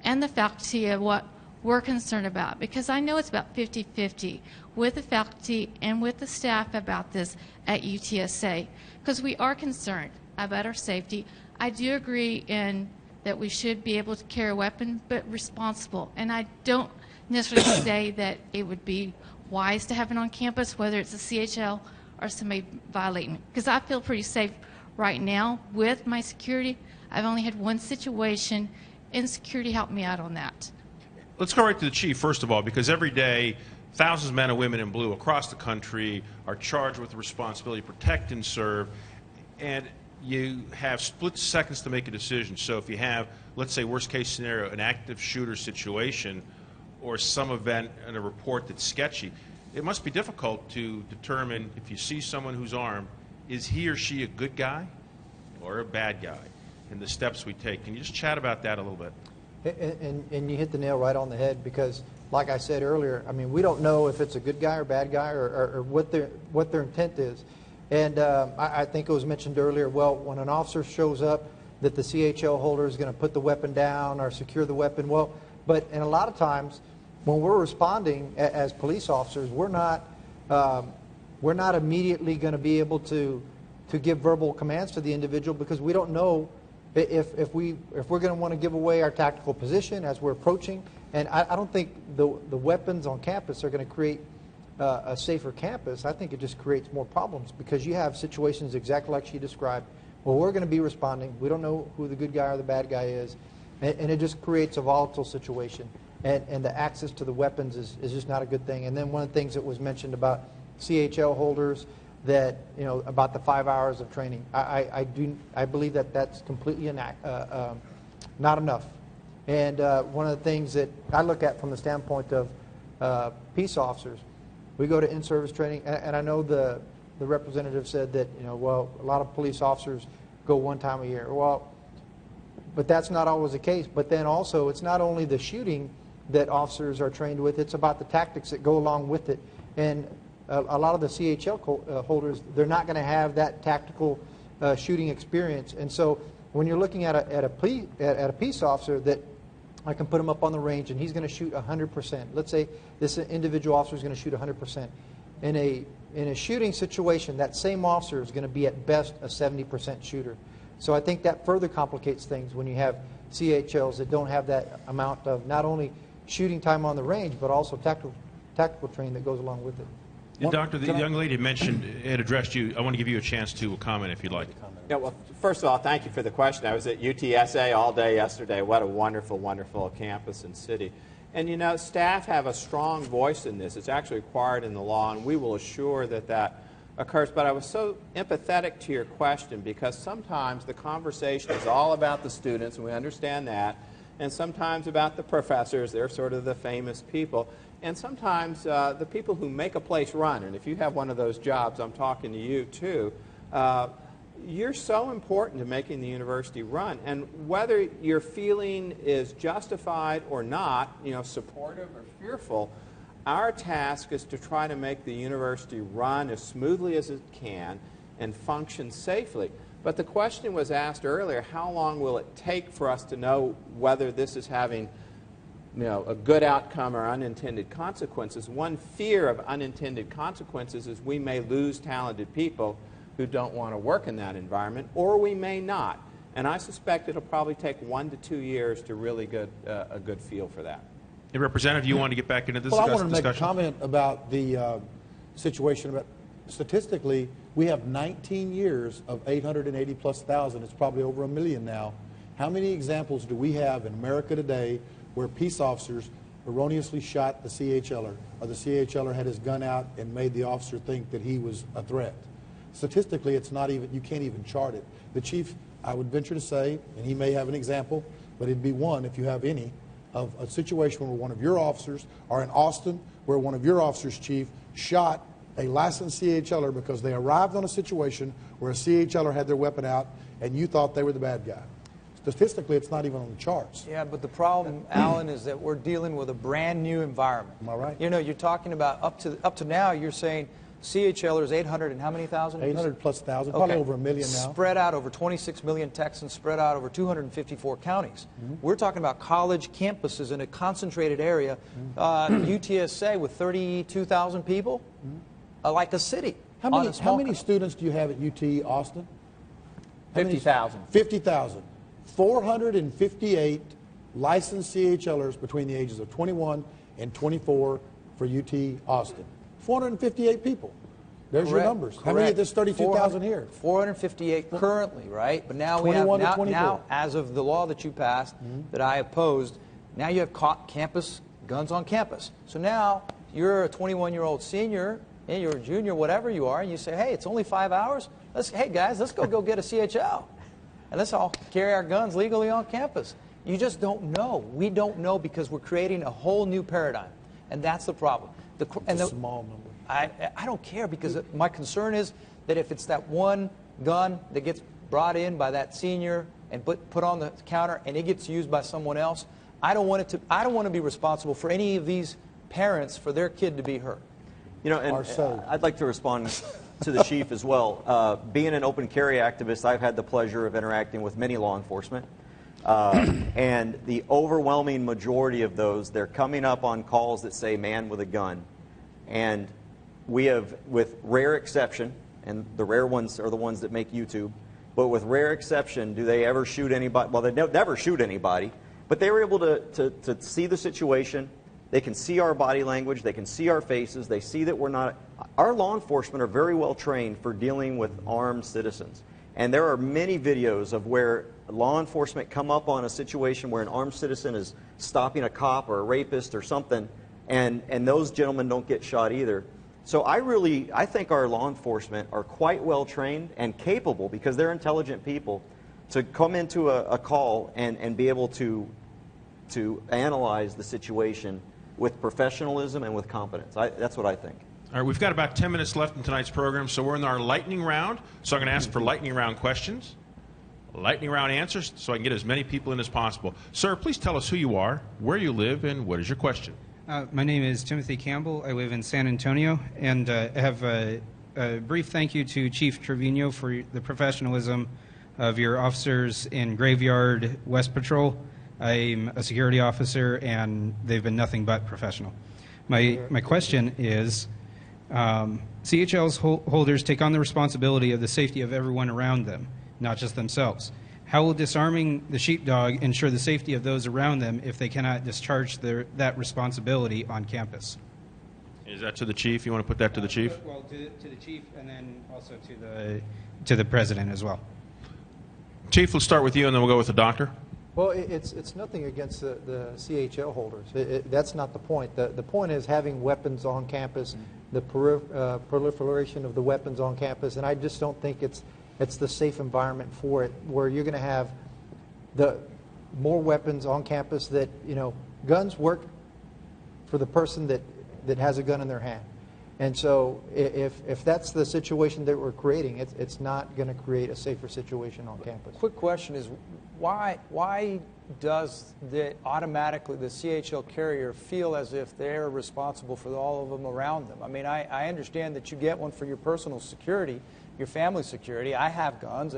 and the faculty of what we're concerned about? Because I know it's about 50-50 with the faculty and with the staff about this at UTSA because we are concerned about our safety. I do agree in that we should be able to carry a weapon, but responsible. And I don't necessarily say that it would be wise to have it on campus, whether it's a CHL or somebody violating it. Because I feel pretty safe right now with my security. I've only had one situation, and security helped me out on that. Let's go right to the chief, first of all, because every day thousands of men and women in blue across the country are charged with the responsibility to protect and serve, and you have split seconds to make a decision. So if you have, let's say, worst case scenario, an active shooter situation or some event and a report that's sketchy, it must be difficult to determine if you see someone who's armed, is he or she a good guy or a bad guy, and the steps we take. Can you just chat about that a little bit? And you hit the nail right on the head because, like I said earlier, I mean, we don't know if it's a good guy or bad guy or what their intent is. And I think it was mentioned earlier, well, when an officer shows up, that the CHL holder is going to put the weapon down or secure the weapon. Well, but and a lot of times when we're responding as police officers, we're not immediately going to be able to give verbal commands to the individual because we don't know if we're going to want to give away our tactical position as we're approaching. And I don't think the weapons on campus are going to create a safer campus. I think it just creates more problems because you have situations exactly like she described where we're going to be responding. We don't know who the good guy or the bad guy is, and it just creates a volatile situation. And the access to the weapons is just not a good thing. And then one of the things that was mentioned about CHL holders, that, you know, about the 5 hours of training. I believe that that's completely not enough. And one of the things that I look at from the standpoint of peace officers, we go to in-service training, and I know the representative said that, you know, well, a lot of police officers go one time a year. Well, but that's not always the case. But then also, it's not only the shooting that officers are trained with, it's about the tactics that go along with it. And a lot of the CHL holders, they're not going to have that tactical shooting experience. And so when you're looking at a peace officer that I can put him up on the range and he's going to shoot 100%. Let's say this individual officer is going to shoot 100%. In a shooting situation, that same officer is going to be at best a 70% shooter. So I think that further complicates things when you have CHLs that don't have that amount of not only shooting time on the range, but also tactical training that goes along with it. And Doctor, the young lady had addressed you. I want to give you a chance to comment if you'd like. Yeah, well, first of all, thank you for the question. I was at UTSA all day yesterday. What a wonderful, wonderful campus and city. And, you know, staff have a strong voice in this. It's actually required in the law, and we will assure that that occurs. But I was so empathetic to your question because sometimes the conversation is all about the students, and we understand that, and sometimes about the professors. They're sort of the famous people. And sometimes the people who make a place run, and if you have one of those jobs, I'm talking to you too, you're so important to making the university run. And whether your feeling is justified or not, you know, supportive or fearful, our task is to try to make the university run as smoothly as it can and function safely. But the question was asked earlier, how long will it take for us to know whether this is having, you know, a good outcome or unintended consequences? One fear of unintended consequences is we may lose talented people who don't want to work in that environment, or we may not. And I suspect it'll probably take 1 to 2 years to really get a good feel for that. Hey, Representative, you want to get back into this discussion? discussion? Well, I want to make a comment about the situation. About statistically, we have 19 years of 880+ thousand. It's probably over 1 million now. How many examples do we have in America today where peace officers erroneously shot the CHLer, or the CHLer had his gun out and made the officer think that he was a threat? Statistically, it's not even, you can't even chart it. The chief, I would venture to say, and he may have an example, but it'd be one, if you have any, of a situation where one of your officers, or in Austin, where one of your officers, chief, shot a licensed CHLer because they arrived on a situation where a CHLer had their weapon out and you thought they were the bad guy. Statistically, it's not even on the charts. Yeah, but the problem, Alan, is that we're dealing with a brand new environment. Am I right? You know, you're talking about up to now, you're saying CHLer is 800 and how many thousand? 800+ thousand, probably over 1 million now. Spread out over 26 million Texans, spread out over 254 counties. We're talking about college campuses in a concentrated area. UTSA with 32,000 people, like a city. How many students do you have at UT Austin? 50,000. 50,000. 458 licensed CHLers between the ages of 21 and 24 for UT Austin. 458 people. There's your numbers. How many of this 32,000 here? 458 currently, right? But now we have now, as of the law that you passed, that I opposed, now you have campus guns on campus. So now you're a 21-year-old senior, and you're a junior, whatever you are, and you say, hey, it's only 5 hours. Hey guys, let's go get a CHL, and let's all carry our guns legally on campus. You just don't know. We don't know because we're creating a whole new paradigm, and that's the problem. It's a small number. I don't care because my concern is that if it's that one gun that gets brought in by that senior and put on the counter and it gets used by someone else, I don't want to be responsible for any of these parents for their kid to be hurt. You know, and I'd like to respond to the chief as well. Being an open carry activist, I've had the pleasure of interacting with many law enforcement. And the overwhelming majority of those, they're coming up on calls that say man with a gun. And we have, with rare exception, and the rare ones are the ones that make YouTube, but with rare exception, do they ever shoot anybody? Well, they never shoot anybody, but they were able to see the situation. They can see our body language. They can see our faces. They see that we're not. Our law enforcement are very well trained for dealing with armed citizens. And there are many videos of where law enforcement come up on a situation where an armed citizen is stopping a cop or a rapist or something, and those gentlemen don't get shot either. So I think our law enforcement are quite well trained and capable, because they're intelligent people, to come into a call and be able to analyze the situation with professionalism and with competence. That's what I think. All right, we've got about 10 minutes left in tonight's program, so we're in our lightning round. So I'm going to ask for lightning round questions, lightning round answers, so I can get as many people in as possible. Sir, please tell us who you are, where you live, and what is your question? My name is Timothy Campbell. I live in San Antonio, and I have a brief thank you to Chief Trevino for the professionalism of your officers in Graveyard West Patrol. I'm a security officer, and they've been nothing but professional. My question is, CHL's holders take on the responsibility of the safety of everyone around them, not just themselves. How will disarming the sheepdog ensure the safety of those around them if they cannot discharge that responsibility on campus? Is that to the chief? You want to put that to the chief? Well, to the chief, and then also to the president as well. Chief, let's start with you, and then we'll go with the doctor. Well, it's nothing against the CHL holders. That's not the point. The point is having weapons on campus, the proliferation of the weapons on campus, and I just don't think it's the safe environment for it, where you're going to have the more weapons on campus that, guns work for the person that has a gun in their hand. And so if that's the situation that we're creating, it's not going to create a safer situation on campus. Quick question is, why does automatically the CHL carrier feel as if they're responsible for all of them around them? I mean, I understand that you get one for your personal security, your family security. I have guns,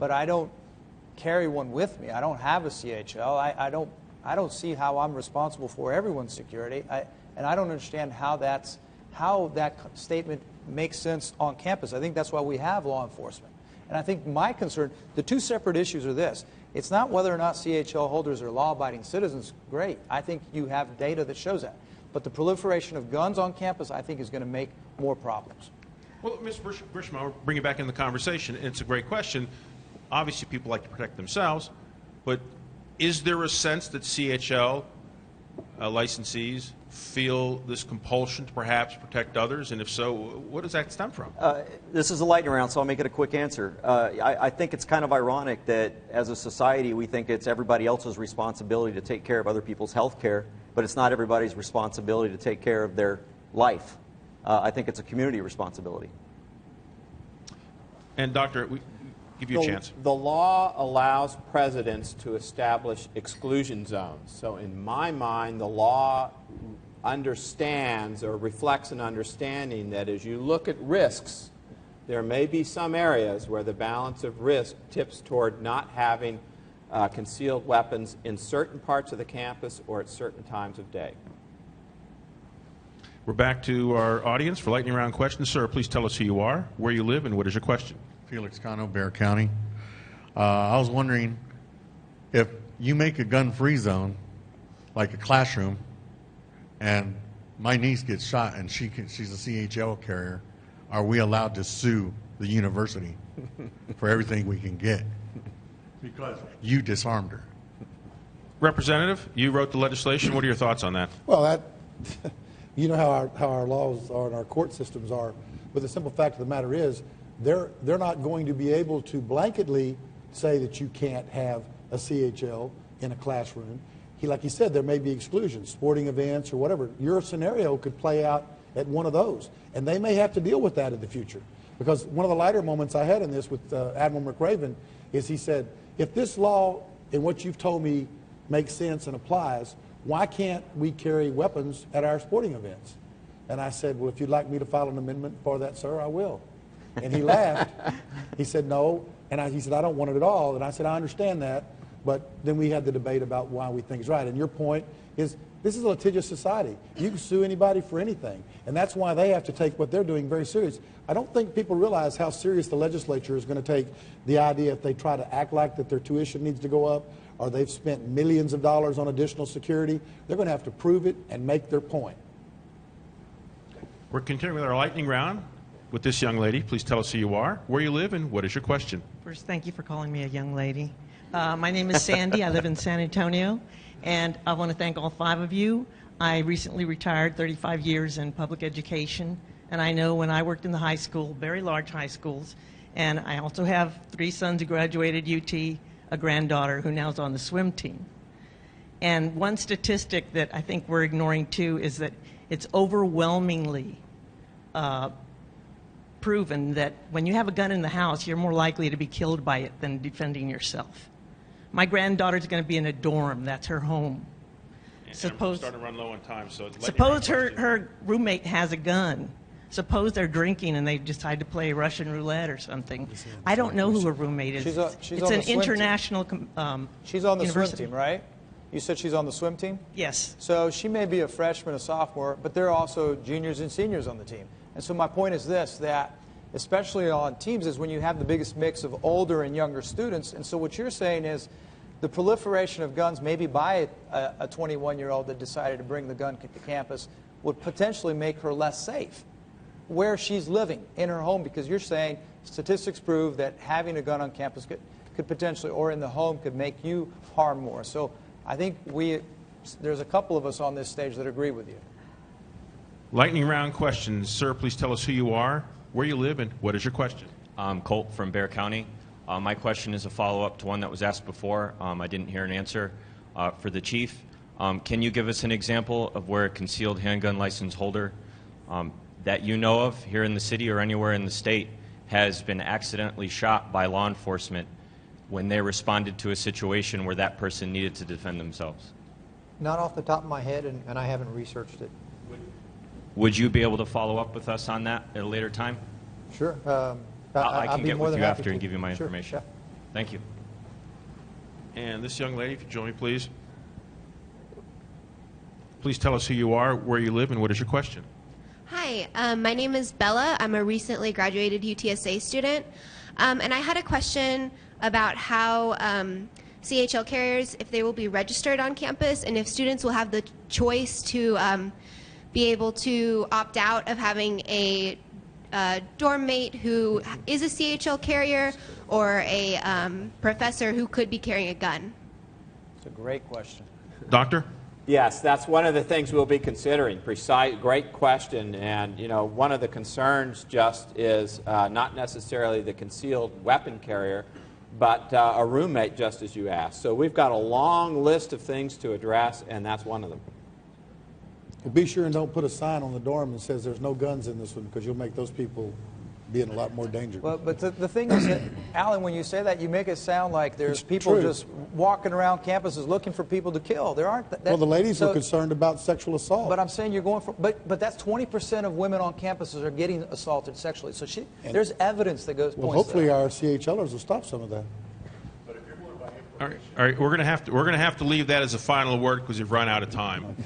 but I don't carry one with me. I don't have a CHL. I don't see how I'm responsible for everyone's security, and I don't understand how that statement makes sense on campus. I think that's why we have law enforcement. And I think my concern, the two separate issues are this. It's not whether or not CHL holders are law-abiding citizens. Great. I think you have data that shows that. But the proliferation of guns on campus, I think, is going to make more problems. Well, Ms. Grisham, I'll bring you back in the conversation. It's a great question. Obviously, people like to protect themselves, but is there a sense that CHL licensees feel this compulsion to perhaps protect others? And if so, what does that stem from? This is a lightning round, so I'll make it a quick answer. I think it's kind of ironic that as a society we think it's everybody else's responsibility to take care of other people's health care, but it's not everybody's responsibility to take care of their life. I think it's a community responsibility. And Doctor, we give you a chance. The law allows presidents to establish exclusion zones. So in my mind, the law understands or reflects an understanding that as you look at risks, there may be some areas where the balance of risk tips toward not having concealed weapons in certain parts of the campus or at certain times of day. We're back to our audience for lightning round questions. Sir, please tell us who you are, where you live, and what is your question? Felix Cano, Bexar County. I was wondering if you make a gun-free zone, like a classroom, and my niece gets shot and she's a CHL carrier, are we allowed to sue the university for everything we can get? Because you disarmed her. Representative, you wrote the legislation. What are your thoughts on that? Well, you know how our laws are and our court systems are. But the simple fact of the matter is, they're not going to be able to blanketly say that you can't have a CHL in a classroom. Like he said, there may be exclusions, sporting events or whatever. Your scenario could play out at one of those, and they may have to deal with that in the future. Because one of the lighter moments I had in this with Admiral McRaven is he said, if this law and what you've told me makes sense and applies, why can't we carry weapons at our sporting events? And I said, well, if you'd like me to file an amendment for that, sir, I will. And he laughed. He said, no. And he said, I don't want it at all. And I said, I understand that. But then we had the debate about why we think it's right. And your point is, this is a litigious society. You can sue anybody for anything. And that's why they have to take what they're doing very serious. I don't think people realize how serious the legislature is going to take the idea if they try to act like that their tuition needs to go up or they've spent millions of dollars on additional security. They're going to have to prove it and make their point. We're continuing with our lightning round with this young lady. Please tell us who you are, where you live, and what is your question? First, thank you for calling me a young lady. My name is Sandy. I live in San Antonio, and I want to thank all 5 of you. I recently retired, 35 years in public education, And I know when I worked in the high school, very large high schools, and I also have 3 sons who graduated UT, a granddaughter who now is on the swim team. And one statistic that I think we're ignoring too is that it's overwhelmingly proven that when you have a gun in the house, you're more likely to be killed by it than defending yourself. My granddaughter's going to be in a dorm. That's her home. Suppose starting to run low on time, so suppose her roommate has a gun. Suppose they're drinking and they decide to play Russian roulette or something. I don't know who her roommate is. It's an international she's on the university. swim team, right? You said she's on the swim team? Yes. So she may be a freshman, a sophomore, but there are also juniors and seniors on the team. And so my point is this, that especially on teams is when you have the biggest mix of older and younger students. And so what you're saying is the proliferation of guns, maybe by a 21-year-old that decided to bring the gun to campus, would potentially make her less safe where she's living, in her home, because you're saying statistics prove that having a gun on campus could potentially, or in the home, could make you harm more. So I think there's a couple of us on this stage that agree with you. Lightning round questions. Sir, please tell us who you are, where you live, and what is your question? I'm Colt from Bexar County. My question is a follow-up to one that was asked before. I didn't hear an answer for the chief. Can you give us an example of where a concealed handgun license holder that you know of here in the city or anywhere in the state has been accidentally shot by law enforcement when they responded to a situation where that person needed to defend themselves? Not off the top of my head, and I haven't researched it. Would you be able to follow up with us on that at a later time? Sure. I can get with you after and give you my Sure, information. yeah. Thank you. And this young lady, if you join me, please. Please tell us who you are, where you live, and what is your question? Hi, my name is Bella. I'm a recently graduated UTSA student. And I had a question about how CHL carriers, if they will be registered on campus, and if students will have the choice to be able to opt out of having a dorm mate who is a CHL carrier or a professor who could be carrying a gun. It's a great question. Doctor? Yes, that's one of the things we'll be considering. Great question. And, you know, one of the concerns just is not necessarily the concealed weapon carrier, but a roommate, just as you asked. So we've got a long list of things to address, and that's one of them. Well, be sure and don't put a sign on the dorm that says there's no guns in this one, because you'll make those people be in a lot more danger. Well, but the thing is that, Alan, when you say that, you make it sound like there's It's people true. just walking around campuses looking for people to kill. There aren't. Well, the ladies were concerned about sexual assault. But I'm saying you're going for. But that's 20% of women on campuses are getting assaulted sexually. So there's evidence that goes. Well, points hopefully to our CHLers will stop some of that. All right, we're going to have to leave that as a final word because we've run out of time.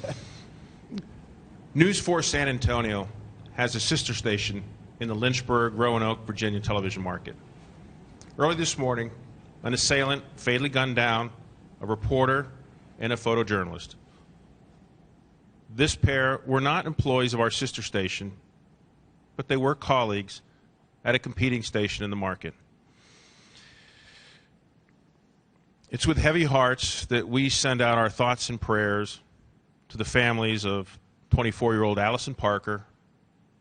News 4 San Antonio has a sister station in the Lynchburg, Roanoke, Virginia television market. Early this morning, an assailant fatally gunned down a reporter and a photojournalist. This pair were not employees of our sister station, but they were colleagues at a competing station in the market. It's with heavy hearts that we send out our thoughts and prayers to the families of 24-year-old Allison Parker,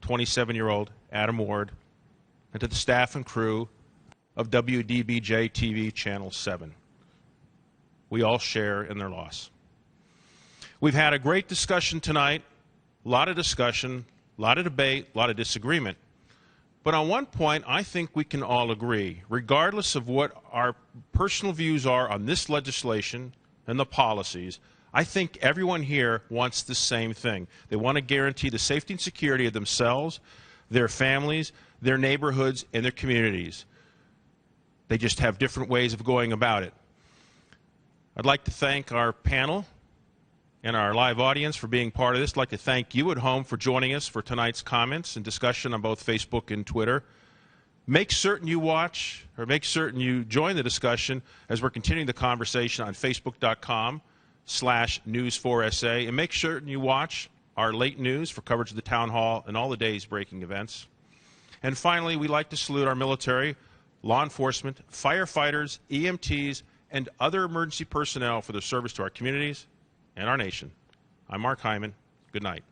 27-year-old Adam Ward, and to the staff and crew of WDBJ TV Channel 7. We all share in their loss. We've had a great discussion tonight, a lot of discussion, a lot of debate, a lot of disagreement. But on one point, I think we can all agree, regardless of what our personal views are on this legislation and the policies, I think everyone here wants the same thing. They want to guarantee the safety and security of themselves, their families, their neighborhoods, and their communities. They just have different ways of going about it. I'd like to thank our panel and our live audience for being part of this. I'd like to thank you at home for joining us for tonight's comments and discussion on both Facebook and Twitter. Make certain you watch, or make certain you join the discussion as we're continuing the conversation on Facebook.com/News4SA, and make certain you watch our late news for coverage of the town hall and all the day's breaking events. And finally, we'd like to salute our military, law enforcement, firefighters, EMTs, and other emergency personnel for their service to our communities and our nation. I'm Mark Hyman. Good night.